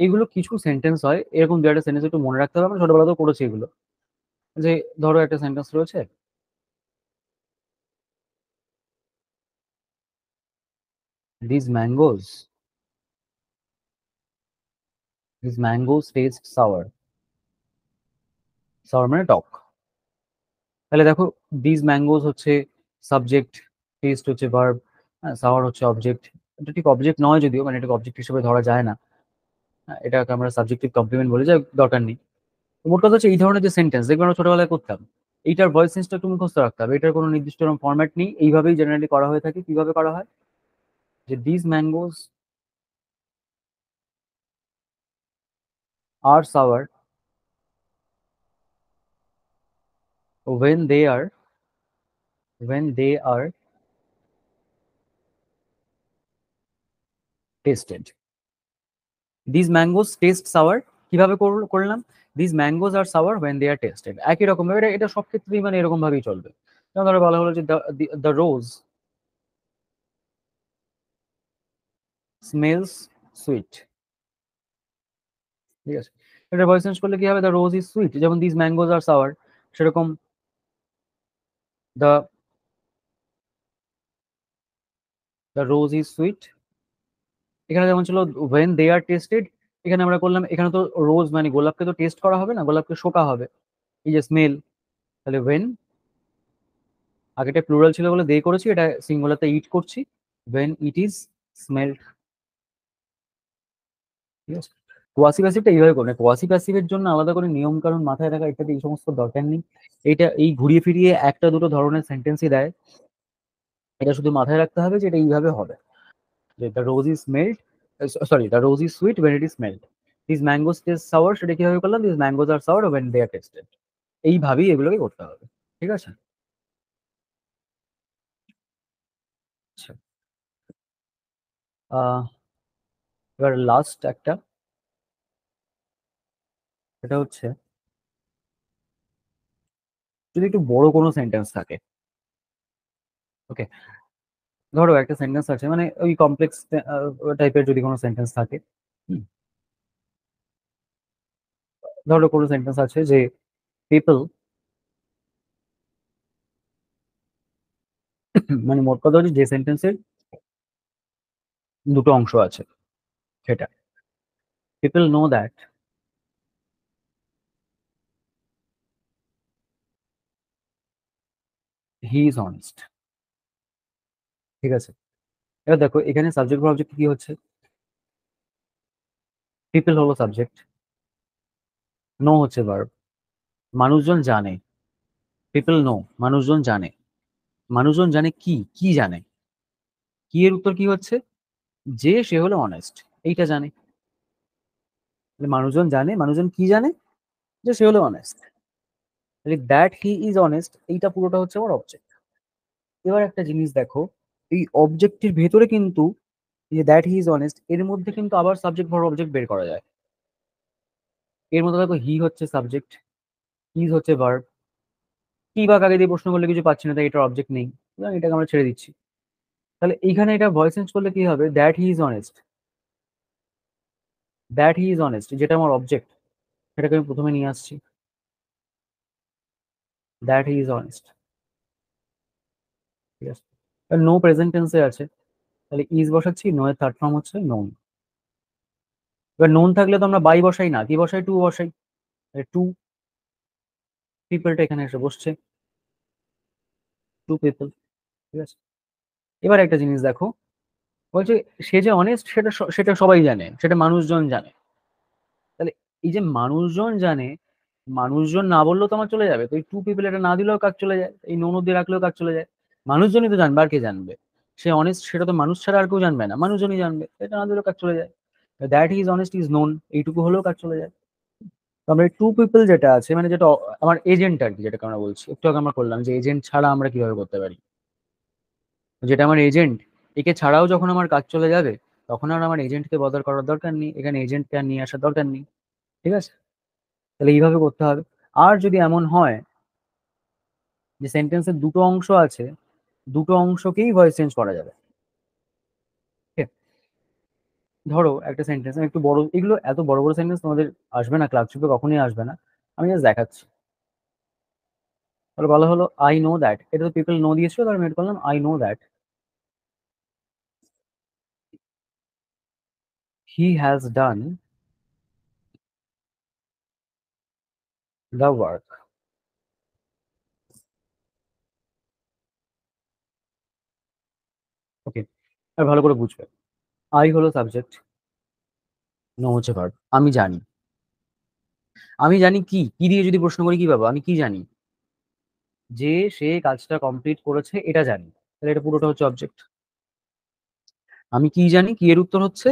S1: এগুলো কিছু সেন্টেন্স হয় এরকম, দু একটা সেন্টেন্স একটু মনে রাখতে হবে, আমরা ছোটবেলাতেও করেছি এগুলো। যে ধরো একটা সেন্টেন্স রয়েছে, this mangoes, this mangoes taste sour. Sour মানে টক। তাহলে দেখো, দিস ম্যাঙ্গোজ হচ্ছে সাবজেক্ট, টেস্ট হচ্ছে ভার্ব, সাওয়ার হচ্ছে অবজেক্ট। এটা ঠিক অবজেক্ট নয় যদিও, মানে এটাকে অবজেক্ট হিসেবে ধরা যায় না। এটাকে আমরা সাবজেক্টিভ কমপ্লিমেন্ট বলে, যাই হোক, দরকার নেই। তো মোট কথা হচ্ছে এই ধরনের যে সেন্টেন্স দেখবে আমরা ছোটবেলায় করতাম, এইটার ভয়েস চেঞ্জটা একটু মুখস্থ রাখতে হবে। এটার কোনো নির্দিষ্ট ফরম্যাট নেই, এইভাবেই জেনারেলি করা হয়ে থাকে। কিভাবে করা হয়, যে this mangoes are sour when they are tasted. These mangoes taste sour। কিভাবে করলাম, these mangoes are sour when they are tasted। একই রকম ভাবে এটা এটা সব ক্ষেত্রেই মানে এরকম ভাবেই চলবে। যেমন ধরো বলা হলো যে the rose smells sweet। ঠিক আছে, এটা ভয়েস চেঞ্জ করলে কি হবে, the rose is sweet। যেমন these mangoes are sour, সেরকম the the rose is sweet। এখানে যেমন ছিল when they are tasted, এখানে আমরা করলাম, এখানে তো রোজ মানে গোলাপকে তো টেস্ট করা হবে না, গোলাপকে শোকা হবে। এই যে স্মেল, তাহলে when, আগেটা প্লুরাল ছিল বলে দে করেছি, এটা সিঙ্গুলারতে ইট করছি, when it is smelled। ঠিক আছে, কোয়াসি প্যাসিভটা এইভাবে করবে। কোয়াসি প্যাসিভের জন্য আলাদা করে নিয়ম কারণ মাথায় রাখা ইত্যাদি এই সমস্ত দরকার নেই। এটা এই ঘুরিয়ে ফিরিয়ে একটা দুটো ধরনের সেন্টেন্সই দেয়, এটা শুধু মাথায় রাখতে হবে যে এটা এইভাবে হবে। যে the rose is smelled, sorry, the rose is sweet when it is smelled, this mangoes taste sour, সেটা কিভাবে করলাম, this mangoes are sour when they are tasted। এইভাবেই এগুলোকে করতে হবে। ঠিক আছে, আচ্ছা। আহ এবার লাস্ট একটা, সেটা হচ্ছে যদি একটু বড় কোনো সেন্টেন্স থাকে। ওকে, ধরো একটা সেন্টেন্স আছে, মানে ওই কমপ্লেক্স টাইপের যদি কোনো সেন্টেন্স থাকে। হুম, ধরো কোনো সেন্টেন্স আছে যে পিপল, মানে মোট কথা হচ্ছে যে সেন্টেন্সের দুটো অংশ আছে, সেটা people know that he is honest. ঠিক আছে, এবার দেখো এখানে সাবজেক্ট অবজেক্ট কি হচ্ছে, পিপল হলো সাবজেক্ট, নো হচ্ছে ভার্ব। মানুষজন জানে, পিপল নো, মানুষজন জানে। মানুষজন জানে কি, কি জানে, কি এর উত্তর কি হচ্ছে, যে সে হলো অনেস্ট, এইটা জানে। তাহলে মানুষজন জানে, মানুষজন কি জানে, যে সে হলো অনেস্ট। তাহলে দ্যাট হি ইজ অনেস্ট, এইটা পুরোটা হচ্ছে আমার অবজেক্ট। এবার একটা জিনিস দেখো, এই অবজেক্টের ভেতরে কিন্তু এই যে দ্যাট হি ইজ অনেস্ট, এর মধ্যে কিন্তু আবার সাবজেক্ট ভার্ব অবজেক্ট বের করা যায়। এর মধ্যে দেখো হি হচ্ছে সাবজেক্ট, ইজ হচ্ছে ভার্ব, কি বা কাকে দিয়ে প্রশ্ন করলে কিছু পাচ্ছি না, তাই এটার অবজেক্ট নেই, সুতরাং এটাকে আমরা ছেড়ে দিচ্ছি। তাহলে এইখানে এটা ভয়েস চেঞ্জ করলে কি হবে, that he is honest, that he is honest যেটা আমার অবজেক্ট, সেটাকে আমি প্রথমে নিয়ে আসছি, দ্যাট হি ইজ অনেস্ট। ঠিক আছে, নো প্রেজেন্ট টেন্সে আছে, তাহলে ইজ বসাচ্ছি, নো এর থার্ড ফর্ম হচ্ছে নোন। এবার নোন থাকলে তো আমরা বাই বসাই না, কি বসাই, টু বসাই, টু পিপলটা এখানে এসে বসছে, টু পিপল। ঠিক আছে, এবার একটা জিনিস দেখো, বলছে সে যে অনেস্ট সেটা সেটা সবাই জানে, সেটা মানুষজন জানে। তাহলে এই যে মানুষজন জানে, মানুষজন না বললেও তো আমার চলে যাবে, তো এই টু পিপল এটা না দিলেও কাজ চলে যায়, এই নোন দিয়ে রাখলেও কাজ চলে যায়। মানুষজনই তো জানবে, আর কে জানবে, সে অনেস্ট সেটা তো মানুষ ছাড়া আর কেউ জানবে না, মানুষজনই জানবে, এটা না দিলেও কাজ চলে যায়। That he is honest is known, এইটুকু হলেও কাজ চলে যায়। তো আমরা টু পিপল যেটা আছে, মানে যেটা আমার এজেন্ট আর কি, যেটাকে আমরা বলছি একটু আগে আমরা করলাম, যে এজেন্ট ছাড়া আমরা কিভাবে করতে পারি, যেটা আমার এজেন্ট, একে ছাড়াও যখন আমার কাজ চলে যাবে, তখন আর আমার এজেন্টকে বদল করার দরকার নেই, এখানে এজেন্টকে আর নিয়ে আসার দরকার নেই। ঠিক আছে? তাহলে এইভাবে করতে হবে। আর যদি এমন হয় যে সেন্টেন্সের দুটো অংশ আছে, দুটো অংশকেই ভয়েস চেঞ্জ করা যাবে। ঠিক আছে? ধরো একটা সেন্টেন্স একটু বড়, এগুলো এত বড় বড় সেন্টেন্স তোমাদের আসবে না, ক্লার্কশিপে কখনোই আসবে না, আমি জাস্ট দেখাচ্ছি। তাহলে বলা হলো আই নো দ্যাট, এটা তো পিপল নো দিয়েছিল, তাহলে আমি এটা করলাম I know that he has done the work. Okay, আর ভালো করে বুঝবে, আই হলো সাবজেক্ট, নো হচ্ছে ভার্ব। আমি জানি, আমি জানি কি, কি দিয়ে যদি প্রশ্ন করি কি পাবো, আমি কি জানি যে সে কাজটা কমপ্লিট করেছে, এটা জানি, তাহলে এটা পুরোটা হচ্ছে অবজেক্ট। আমি কি জানি, কি এর উত্তর হচ্ছে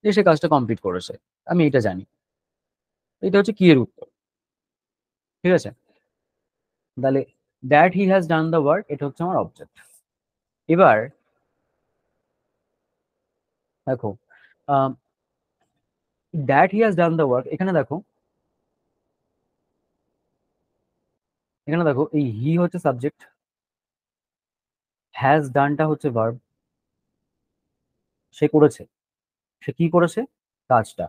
S1: যে সে কাজটা কমপ্লিট করেছে, আমি এটা জানি, এটা হচ্ছে কি এর উত্তর। ঠিক আছে? তাহলে that he has done the work, এটা হচ্ছে আমার অবজেক্ট। এবার দেখো, that he has done the work, এখানে দেখো, এখানে দেখো এই হি হচ্ছে সাবজেক্ট, হ্যাজ ডানটা হচ্ছে ভার্ব, সে করেছে, সে কি করেছে, কাজটা,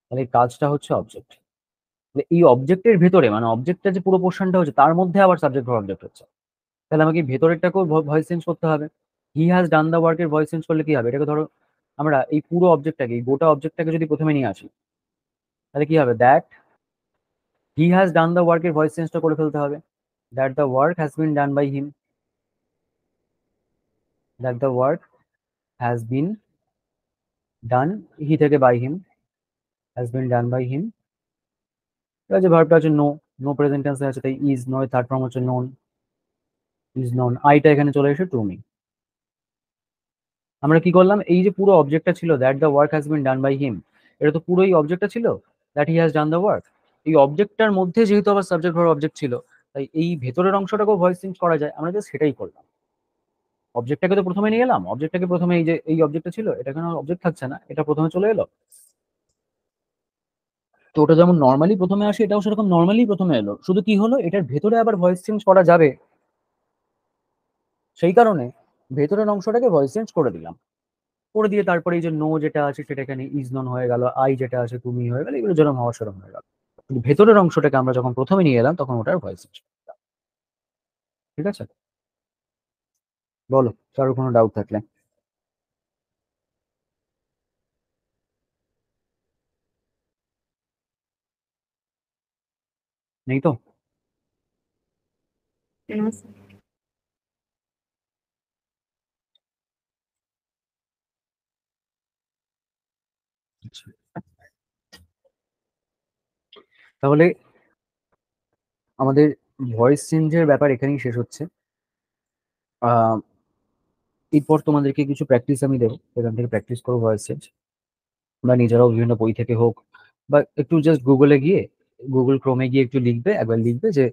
S1: তাহলে এই কাজটা হচ্ছে অবজেক্ট। এই অবজেক্টের ভেতরে, মানে অবজেক্টটা যে পুরো পোর্শনটা হচ্ছে তার মধ্যে আবার সাবজেক্ট ভার্ব অবজেক্ট হচ্ছে, তাহলে আমাকে এই ভেতরেরটাকেও ভয়েস চেঞ্জ করতে হবে। হি হ্যাজ ডান দ্য ওয়ার্কের ভয়েস চেঞ্জ করলে কি হবে, এটাকে ধরো আমরা এই পুরো অবজেক্টটাকে, এই গোটা অবজেক্টটাকে যদি প্রথমে নিয়ে আসি, তাহলে কি হবে, that he has done the ওয়ার্কের ভয়েস চেঞ্জটা করে ফেলতে হবে, that the work has been done by him, that the work has been done, he থেকে by him, has been done by him. এবার যে ভার্বটা আছে নো, নো প্রেজেন্ট টেন্সে আছে, তাই ইজ নয়, থার্ড ফর্ম হচ্ছে নোন, ইজ নন, আইটা এখানে চলে এসে টু মি। আমরা কি করলাম, এই যে পুরো অবজেক্টটা ছিল that the work has been done by him, এটা তো পুরোই অবজেক্টটা ছিল that he has done the work. এই অবজেক্টটার মধ্যে যেহেতু আবার সাবজেক্ট ভার্ব অবজেক্ট ছিল, তাই এই ভেতরের অংশটাকেও ভয়েস চেঞ্জ করা যায়, আমরা জাস্ট সেটাই করলাম। অবজেক্টটাকে তো প্রথমে নিয়ে এলাম, অবজেক্টটাকে প্রথমে, এই যে এই অবজেক্টটা ছিল, এটা কেন অবজেক্ট থাকছে না, এটা প্রথমে চলে এলো, তো ওটা যেমন নর্মালি প্রথমে আসে, এটাও সেরকম নর্মালি প্রথমে এলো, শুধু কি হলো এটার ভেতরে আবার ভয়েস চেঞ্জ করা যাবে, সেই কারণে ভেতরের অংশটাকে ভয়েস চেঞ্জ করে দিলাম। করে দিয়ে তারপরে এই যে নো যেটা আছে সেটা এখানে ইজ নন হয়ে গেল, আই যেটা আছে তুমি হয়ে গেল, এগুলো যেরকম হওয়া সেরকম হয়ে গেল। কিন্তু ভেতরের অংশটাকে আমরা যখন প্রথমে নিয়ে এলাম তখন ওটার ভয়েস চেঞ্জ। ঠিক আছে? বলো, কারোর কোনো ডাউট থাকলে। নেই তো?
S2: না স্যার।
S1: আচ্ছা, তাহলে আমাদের ভয়েস চেঞ্জের ব্যাপার এখানেই শেষ হচ্ছে। আহ এরপর তোমাদেরকে কিছু প্র্যাকটিস আমি দেবো, এখান থেকে প্র্যাকটিস করো ভয়েস চেঞ্জ, বা নিজেরাও বিভিন্ন বই থেকে হোক, বা একটু জাস্ট গুগলে গিয়ে, গুগল ক্রোমে গিয়ে একটু লিখবে, একবার লিখবে যে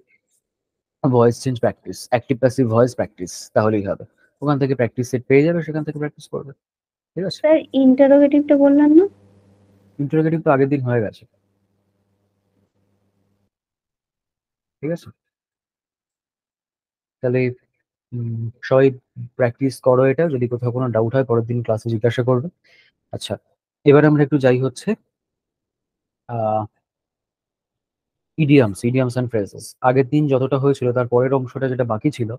S1: voice change practice, active passive voice practice, তাহলেই হবে। ওখান থেকে প্র্যাকটিস সেট পেয়ে যাবে, সেখান থেকে প্র্যাকটিস করবে। ঠিক আছে?
S2: স্যার ইন্টারোগেটিভটা বললাম না।
S1: ইন্টারোগেটিভ তো আগের দিন হয়ে গেছে। ঠিক আছে? তাহলে সবাই প্র্যাকটিস করো এটা, যদি কোথাও কোনো ডাউট হয় পরের দিন ক্লাসে জিজ্ঞাসা করবে। আচ্ছা, এবার আমরা একটু যাই হচ্ছে আহ ইডিয়ামস, ইডিয়ামস অ্যান্ড ফ্রেজেস। আগের দিন যতটা হয়েছিল তার পরের অংশটা যেটা বাকি ছিল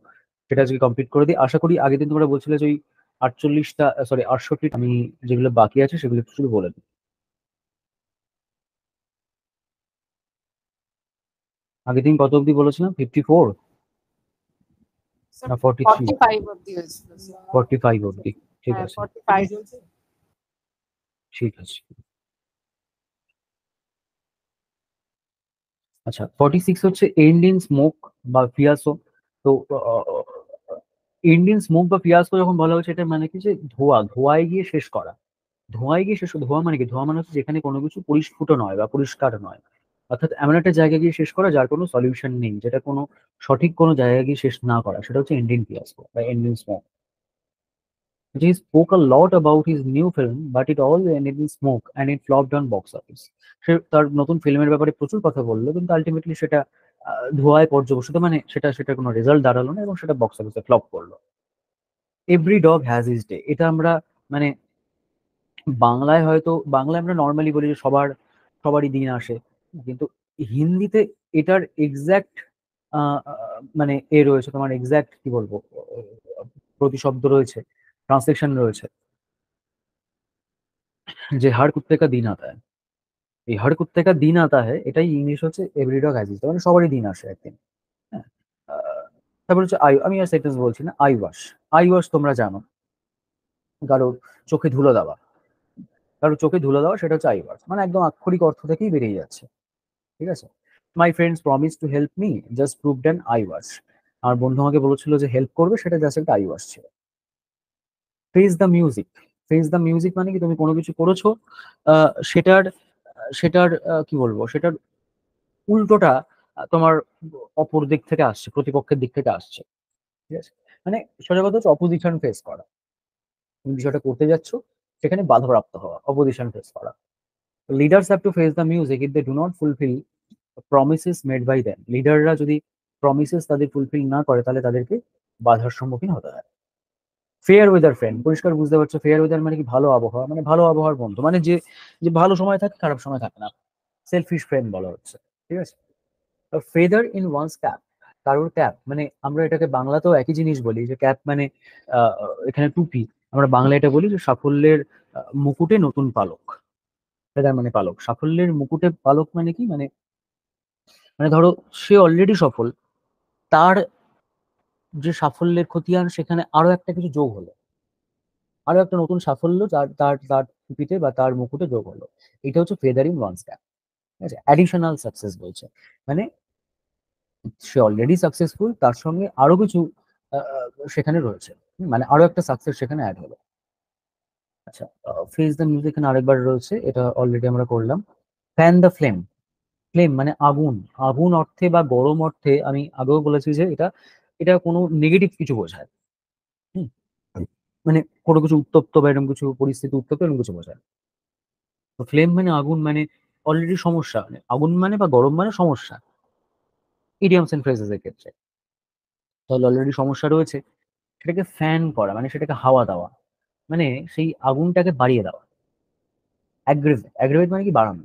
S1: সেটা আজকে কমপ্লিট করে দিই আশা করি। আগের দিন তোমরা বলছিলে যে ওই 48টা, সরি 68, আমি যেগুলো বাকি আছে সেগুলো একটু শুধু বলে দিই। আগের দিন কত অবধি বলেছিলাম, 54
S2: স্যার
S1: না 43?
S2: 45 অবধি হয়েছিল স্যার।
S1: 45 অবধি। ঠিক
S2: হ্যাঁ
S1: আছে,
S2: 45।
S1: ঠিক আছে। আচ্ছা, 46 হচ্ছে এন্ড ইন স্মোক বা ফিয়াসো। তো এন্ড ইন স্মোক বা ফিয়াসো যখন বলা হচ্ছে, এটা মানে কি যে ধোয়া, ধোঁয়ায় গিয়ে শেষ করা, ধোঁয়ায় গিয়ে শেষ। ধোঁয়া মানে কি, ধোঁয়া মানে হচ্ছে যেখানে কোনো কিছু পরিস্ফুট নয় বা পরিষ্কার নয়, অর্থাৎ এমন একটা জায়গায় গিয়ে শেষ করা যার কোনো সলিউশন নেই, যেটা কোনো সঠিক কোনো জায়গায় গিয়ে শেষ না করা, সেটা হচ্ছে এন্ড ইন ফিয়াসো বা end in smoke. He spoke a lot about his new film, but it all ended in smoke and it flopped on box office. সে তার নতুন ফিল্মের ব্যাপারে প্রচুর কথা বললো, কিন্তু আলটিমেটলি সেটা ধোঁয়ায় পর্যবসিত, মানে সেটা কোনো রেজাল্ট দাঁড়ালো না এবং সেটা বক্স অফিসে ফ্লপ করলো। Every dog has his day, এটা আমরা মানে বাংলায় হয়তো, বাংলায় আমরা নর্মালি বলি যে সবারই দিন আসে, কিন্তু হিন্দিতে এটার এক্সাক্ট মানে রয়েছে তোমার, এক্সাক্ট কি বলবো, প্রতিশব্দ রয়েছে, ট্রান্সলেশন রয়েছে, যে হার কুত্তে কা দিন আতা হ্যায়। এই হার কুত্তে কা দিন আতা হ্যায় এটাই ইংলিশ হচ্ছে every dog has his day, মানে সবারই দিন আসে একদিন। হ্যাঁ। তারপর হচ্ছে আমি আর সেন্টেন্স বলছি না, আই ওয়াশ। আই ওয়াশ তোমরা জানো, কারো চোখে ধুলো দেওয়া, কারো চোখে ধুলো দেওয়া, সেটা হচ্ছে আই ওয়াশ, মানে একদম আক্ষরিক অর্থ থেকেই বেরিয়ে যাচ্ছে। ঠিক আছে। My friends promise to help me, just proved an I wash. আমার বন্ধু আমাকে বলেছিল যে হেল্প করবে, সেটা জাস্ট একটা আই ওয়াশ ছিল। Face the music. Face the music মানে কি, তুমি কোনো কিছু করেছো, সেটার সেটার কি বলবো, সেটার উল্টোটা তোমার অপর দিক থেকে আসছে, প্রতিপক্ষের দিক থেকে আসছে। ঠিক আছে। মানে সোজা কথা হচ্ছে অপোজিশন ফেস করা। তুমি বিষয়টা করতে যাচ্ছ, সেখানে বাধাপ্রাপ্ত হওয়া, অপোজিশন ফেস করা। Leaders have to face the music if they do not fulfil promises made by them. লিডাররা যদি প্রমিসেস তাদের ফুলফিল না করে, তাহলে তাদেরকে বাধার সম্মুখীন হতে হয়। ফেয়ার ওয়েদার ফ্রেন্ড, পরিষ্কার বুঝতে পারছো, ফেয়ার ওয়েদার মানে কি, ভালো আবহাওয়া, মানে ভালো আবহাওয়ার বন্ধু, মানে যে যে ভালো সময় থাকে খারাপ সময় থাকে না, সেলফিশ ফ্রেন্ড বলা হচ্ছে। ঠিক আছে। ফেদার ইন ওয়ান্স ক্যাপ, কারোর ক্যাপ, মানে আমরা এটাকে বাংলাতেও একই জিনিস বলি, যে ক্যাপ মানে আহ, এখানে টুপি, আমরা বাংলা এটা বলি যে সাফল্যের মুকুটে নতুন পালক। ফেদার মানে পালক, সাফল্যের মুকুটে পালক মানে কি, মানে মানে ধরো সে অলরেডি সফল, তার যে সাফল্যের খতিয়ান, সেখানে আরো একটা কিছু যোগ হলো, আরো একটা নতুন সাফল্য তার তার তার টুপিতে বা তার মুকুটে যোগ হলো। এটা হচ্ছে ফেদারিং ওয়ান্স ক্যাপ। ঠিক আছে, অ্যাডিশনাল সাকসেস বলছে, মানে সে অলরেডি সাকসেসফুল, তার সঙ্গে আরো কিছু সেখানে রয়েছে। মানে আরো একটা সাকসেস সেখানে অ্যাড হলো। আচ্ছা, ফেস দ্য মিউজিক এখানে আরেকবার রয়েছে, এটা অলরেডি আমরা করলাম। Fan the flame. ফ্লেম মানে আগুন। আগুন অর্থে বা গরম অর্থে আমি আগেও বলেছি যে এটা এটা কোনো নেগেটিভ কিছু বোঝায়। হুম। মানে কোনো কিছু উত্তপ্ত বা এরকম কিছু পরিস্থিতি, উত্তপ্ত এরকম কিছু বোঝায়। তো ফ্লেম মানে আগুন, মানে অলরেডি সমস্যা, মানে আগুন মানে বা গরম মানে সমস্যা, ইডিয়ামস এন্ড ফ্রেজেস এর ক্ষেত্রে। তাহলে অলরেডি সমস্যা রয়েছে, সেটাকে ফ্যান করা মানে সেটাকে হাওয়া দেওয়া, মানে সেই আগুনটাকে বাড়িয়ে দেওয়া। অ্যাগ্রেভেট, অ্যাগ্রেভেট মানে কি, বাড়ানো।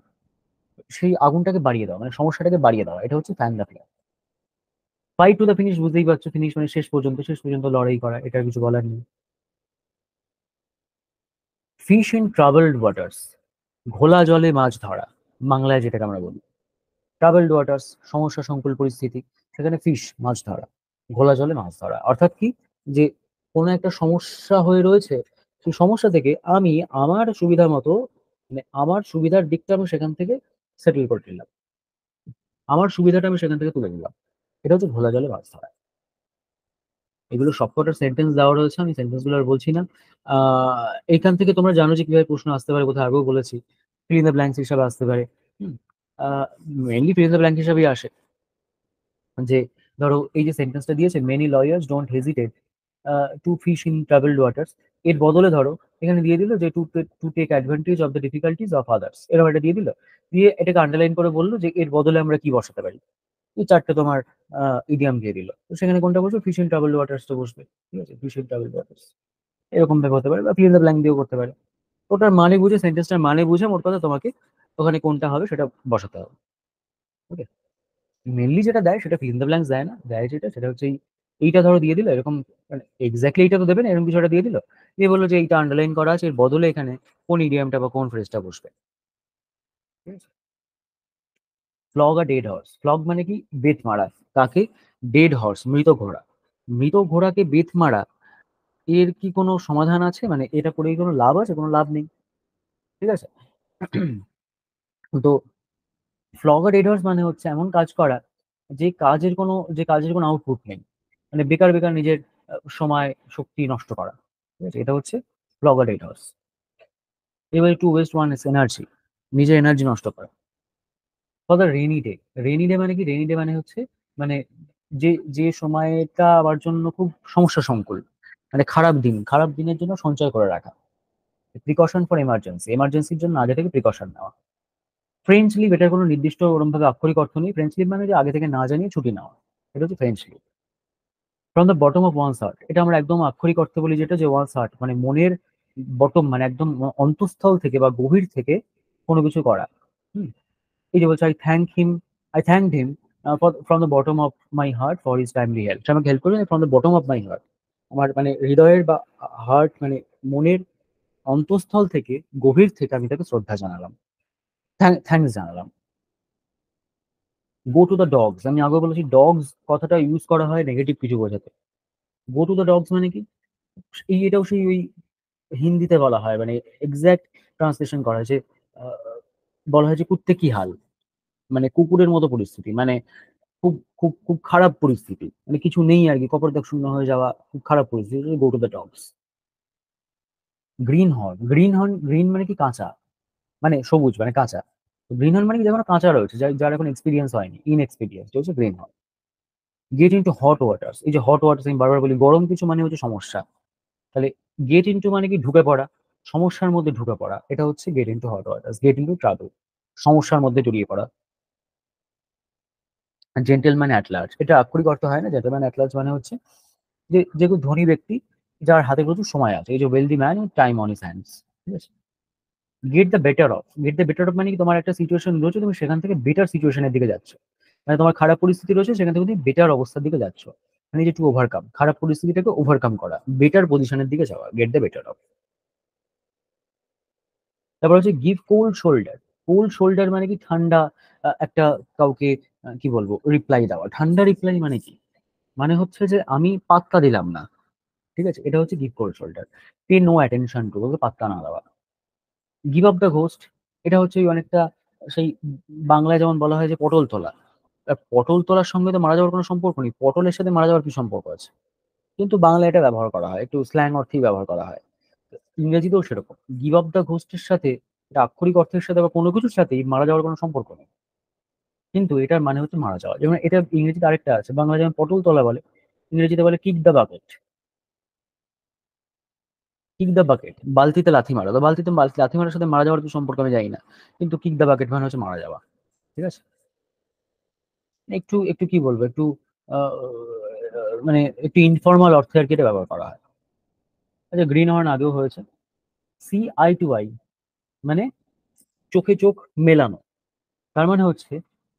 S1: সেই আগুনটাকে বাড়িয়ে দেওয়া, মানে সমস্যাটাকে বাড়িয়ে দেওয়া, এটা হচ্ছে fan the flame. Fight to the finish, বুঝতেই পারছো, ফিনিশ মানে শেষ পর্যন্ত, শেষ পর্যন্ত লড়াই করা, এটার কিছু বলার নেই। ফিশ ইন ট্রাভেলড ওয়াটার্স, ঘোলা জলে মাছ ধরা, বাংলায় যেটাকে আমরা বলি। ট্রাভেলড ওয়াটার্স, সমস্যা সংকুল পরিস্থিতি, সেখানে ফিশ মাছ ধরা, ঘোলা জলে মাছ ধরা অর্থাৎ কি, যে কোনো একটা সমস্যা হয়ে রয়েছে, সেই সমস্যা থেকে আমি আমার সুবিধা মতো, মানে আমার সুবিধার দিকটা আমি সেখান থেকে সেটেল করে নিলাম, আমার সুবিধাটা আমি সেখান থেকে তুলে নিলাম। এটা হচ্ছে ঘোলা জলে মাছ ধরা। এগুলো সবকটা সেন্টেন্স দেওয়া রয়েছে, আমি সেন্টেন্স গুলো আর বলছি না। এখান থেকে তোমরা জানো যে কিভাবে প্রশ্ন আসতে পারে, কোথায় আগেও বলেছি, ফিল ইন দ্য ব্ল্যাঙ্কস হিসাবে আসতে পারে। Mainly fill in the blank হিসাবেই আসে। যে ধরো এই যে সেন্টেন্সটা দিয়েছে, many lawyers don't hesitate to fish in travelled waters, এর বদলে ধরো এখানে দিয়ে দিল যে to take advantage of the difficulties of others, এরকম একটা দিয়ে দিল, দিয়ে এটাকে আন্ডারলাইন করে বললো যে এর বদলে আমরা কি বসাতে পারি। এই চারটে তোমার ইডিয়াম দিয়ে দিল, তো সেখানে কোনটা বসবে, ফিশ ইন ট্রাভেলড ওয়াটার্স তো বসবে। ঠিক আছে, ফিশ ইন ট্রাভেলড ওয়াটার্স, এরকম ভাবে হতে পারে, বা ফিল ইন দ্য ব্ল্যাঙ্ক দিয়েও করতে পারে। ওটার মানে বুঝে, সেন্টেন্সটার মানে বুঝে মোট কথা তোমাকে ওখানে কোনটা হবে সেটা বসাতে হবে। ওকে। মেনলি যেটা দেয় সেটা ফিল ইন দ্য ব্ল্যাঙ্কস দেয় না, দেয় যেটা সেটা হচ্ছে এইটা ধরো দিয়ে দিল এরকম, মানে এক্স্যাক্টলি এইটা তো দেবে না, এরকম কিছু একটা দিয়ে দিল, দিয়ে বললো যে এইটা আন্ডারলাইন করা আছে, এর বদলে এখানে কোন ইডিয়ামটা বা কোন ফ্রেজটা বসবে। ঠিক আছে। ফ্লগ আ ডেড হর্স, ফ্লগ মানে কি, বেত মারা। কাকে? ডেড হর্স, মৃত ঘোড়া। মৃত ঘোড়াকে বেত মারা, এর কি কোনো সমাধান আছে, মানে এটা করে কি কোনো লাভ আছে? কোনো লাভ নেই। ঠিক আছে। তো ফ্লগার এডার্স মানে হচ্ছে এমন কাজ করা, যে কাজের কোনো আউটপুট নেই, মানে বেকার বেকার নিজের সময় শক্তি নষ্ট করা। ঠিক আছে, এটা হচ্ছে ফ্লগার এডার্স। এবার টু ওয়েস্ট ওয়ান এনার্জি, নিজের এনার্জি নষ্ট করা। For the rainy day, rainy day মানে কি, রেনি ডে মানে হচ্ছে মানে যে যে সময়টা আমার জন্য খুব সমস্যা সংকুল, মানে খারাপ দিনের জন্য সঞ্চয় করে রাখা। প্রিকশন ফর এমার্জেন্সির জন্য আগে থেকে প্রিকশন নেওয়া। ফ্রেঞ্চ লিভ, এটার কোনো নির্দিষ্ট ওরকম ভাবে আক্ষরিক অর্থ নেই। ফ্রেঞ্চ লিভ মানে যে আগে থেকে না জানিয়ে ছুটি নেওয়া, এটা হচ্ছে French leave. From the bottom of one's heart, এটা আমরা একদম আক্ষরিক অর্থে বলি, যেটা যে ওয়ান্স হার্ট মানে মনের বটম, মানে একদম অন্তঃস্থল থেকে বা গভীর থেকে কোনো কিছু করা। হুম, এই যে বলছে I thanked him from the bottom of my heart for his timely help. সে আমাকে হেল্প করেছে from the bottom of my heart, আমার মানে হৃদয়ের বা হার্ট মানে মনের অন্তঃস্থল থেকে, গভীর থেকে আমি তাকে শ্রদ্ধা জানালাম, থ্যাঙ্কস জানালাম। গো টু দ্য ডগস, আমি আগে বলেছি ডগস কথাটা ইউজ করা হয় নেগেটিভ কিছু বোঝাতে। গো টু দ্য ডগস মানে কি, এটাও সেই ওই হিন্দিতে বলা হয়, মানে এক্সাক্ট ট্রান্সলেশন করা হয় যে আহ, বলা হয় যে কুত্তে কি হাল, মানে কুকুরের মতো পরিস্থিতি, মানে খুব খুব খুব খারাপ পরিস্থিতি, মানে কিছু নেই আর কি, কপরদাক শূন্য হয়ে যাওয়া, খুব খারাপ পরিস্থিতি, go to the dogs. Green মানে কি কাঁচা, মানে সবুজ মানে কাঁচা। গ্রিন হর্ন মানে কি যখন কাঁচা রয়েছে, যার এখন এক্সপিরিয়েন্স হয়নি, ইনএক্সপিরিয়েন্স, হচ্ছে green horn. Gate into hot waters, এই যে হট ওয়াটার্স আমি বারবার বলি, গরম কিছু মানে হচ্ছে সমস্যা, তাহলে গেট ইন্টু মানে কি ঢুকে পড়া, সমস্যার মধ্যে ঢুকে পড়া, এটা হচ্ছে gate into hot waters, gate into trouble, সমস্যার মধ্যে জড়িয়ে পড়া। জেন্টেলম্যান অ্যাট লার্জ, এটা আক্ষরিক অর্থ হয় না, জেন্টেলম্যান অ্যাট লার্জ মানে হচ্ছে যে খুব ধনী ব্যক্তি যার হাতে প্রচুর সময় আছে, এই যে wealthy man time on his hands. ঠিক আছে। গেট দ্য বেটার অফ মানে কি, তোমার একটা সিচুয়েশন রয়েছে, তুমি সেখান থেকে বেটার সিচুয়েশনের দিকে যাচ্ছ, মানে তোমার খারাপ পরিস্থিতি রয়েছে, সেখান থেকে তুমি বেটার অবস্থার দিকে যাচ্ছ, মানে যে টু ওভারকাম, খারাপ পরিস্থিতিটাকে ওভারকাম করা, বেটার পজিশনের দিকে যাওয়া, গেট দ্য বেটার অফ। তারপর হচ্ছে give cold shoulder. Cold shoulder মানে কি ঠান্ডা, একটা কাউকে কি বলবো রিপ্লাই দেওয়া। ঠান্ডা রিপ্লাই মানে কি, মানে হচ্ছে যে আমি পাত্তা দিলাম না। ঠিক আছে, এটা হচ্ছে give cold shoulder. Pay no attention to, okay পাত্তা না দেওয়া। গিভ আপ দ্য ঘোস্ট, এটা হচ্ছে ওই অনেকটা সেই বাংলায় যেমন বলা হয় যে পটল তোলা। পটল তোলার সঙ্গে তো মারা যাওয়ার কোনো সম্পর্ক নেই, পটলের সাথে মারা যাওয়ার কি সম্পর্ক আছে, কিন্তু বাংলায় এটা ব্যবহার করা হয়, একটু স্ল্যাং অর্থেই ব্যবহার করা হয়। ইংরেজিতেও সেরকম, গিভ আপ দ্য ঘোস্টের সাথে, এটা আক্ষরিক অর্থের সাথে বা কোনো কিছুর সাথেই মারা যাওয়ার কোনো সম্পর্ক নেই, কিন্তু এটার মানে হচ্ছে মারা যাওয়া। যেমন এটা ইংরেজিতে আরেকটা আছে, বাংলা যেমন পটল তোলা বলে, ইংরেজিতে বলে kick the bucket. Kick the bucket, বালতিতে লাথি মারা, তো বালতি লাথি মারার সাথে মারা যাওয়ার কি সম্পর্ক আমি জানি না, কিন্তু কিক দ্য বাকেট মানে হচ্ছে মারা যাওয়া। ঠিক আছে। একটু একটু কি বলবো, একটু আহ, মানে একটু ইনফর্মাল অর্থে আর কি এটা ব্যবহার করা হয়। আচ্ছা, গ্রিন হর্ন আগেও হয়েছে। সি আই টু আই মানে চোখে চোখ মেলানো, তার মানে হচ্ছে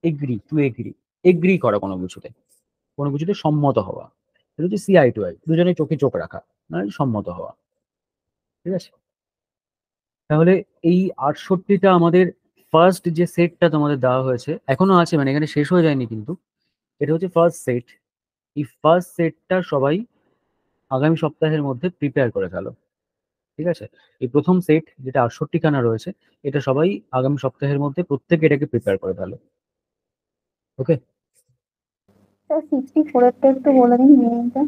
S1: এগ্রি এগ্রি করা কোনো কিছুতে সম্মত হওয়া, এটা হচ্ছে সি আই টু আই, দুজনে চোখে চোখ রাখা, মানে সম্মত হওয়া। ঠিক আছে। তাহলে এই 68টা আমাদের ফার্স্ট যে সেটটা তোমাদের দেওয়া হয়েছে, এখনো আছে, মানে এখানে শেষ হয়ে যায়নি কিন্তু, এটা হচ্ছে ফার্স্ট সেট। এই ফার্স্ট সেটটা সবাই আগামী সপ্তাহের মধ্যে প্রিপেয়ার করে ফেলো। ঠিক আছে। এই প্রথম সেট যেটা 68 খানা রয়েছে, এটা সবাই আগামী সপ্তাহের মধ্যে প্রত্যেকে এটাকে প্রিপেয়ার করে ফেলো। ওকে।
S2: স্যার 64 একটু বলে দিন মিনিংটা।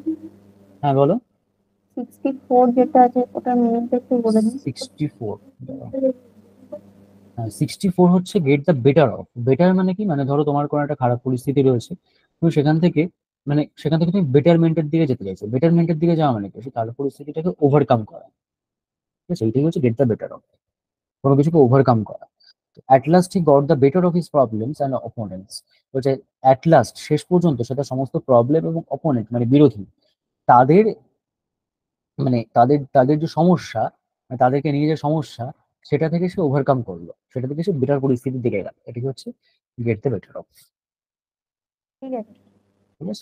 S1: হ্যাঁ বলো।
S2: 64 যেটা আছে ওটার মিনিংটা একটু বলে দিন।
S1: 64, হ্যাঁ 64 হচ্ছে get the better of. Better মানে কি, মানে ধরো তোমার কোনো একটা খারাপ পরিস্থিতি রয়েছে, তুমি সেখান থেকে তুমি বেটারমেন্টের দিকে যেতে চাইছো, বেটারমেন্টের দিকে যাওয়া মানে কি, সেই খারাপ পরিস্থিতিটাকে ওভারকাম করা। ঠিক আছে, এইটাই হচ্ছে গেট দ্য বেটার অফ, কোনো কিছুকে ওভারকাম করা। At last he got the better of his problems and opponents, বলছে অ্যাট লাস্ট শেষ পর্যন্ত সেটা সমস্ত প্রবলেম এবং অপোনেন্ট মানে বিরোধী, তাদের তাদের যে সমস্যা, মানে তাদেরকে নিয়ে যে সমস্যা, সেটা থেকে সে ওভারকাম করলো, সেটা থেকে সে বেটার পরিস্থিতির দিকে গেল, এটাকে হচ্ছে গেট দ্য বেটার অফ।
S2: ঠিক আছে।
S1: ঠিক আছে।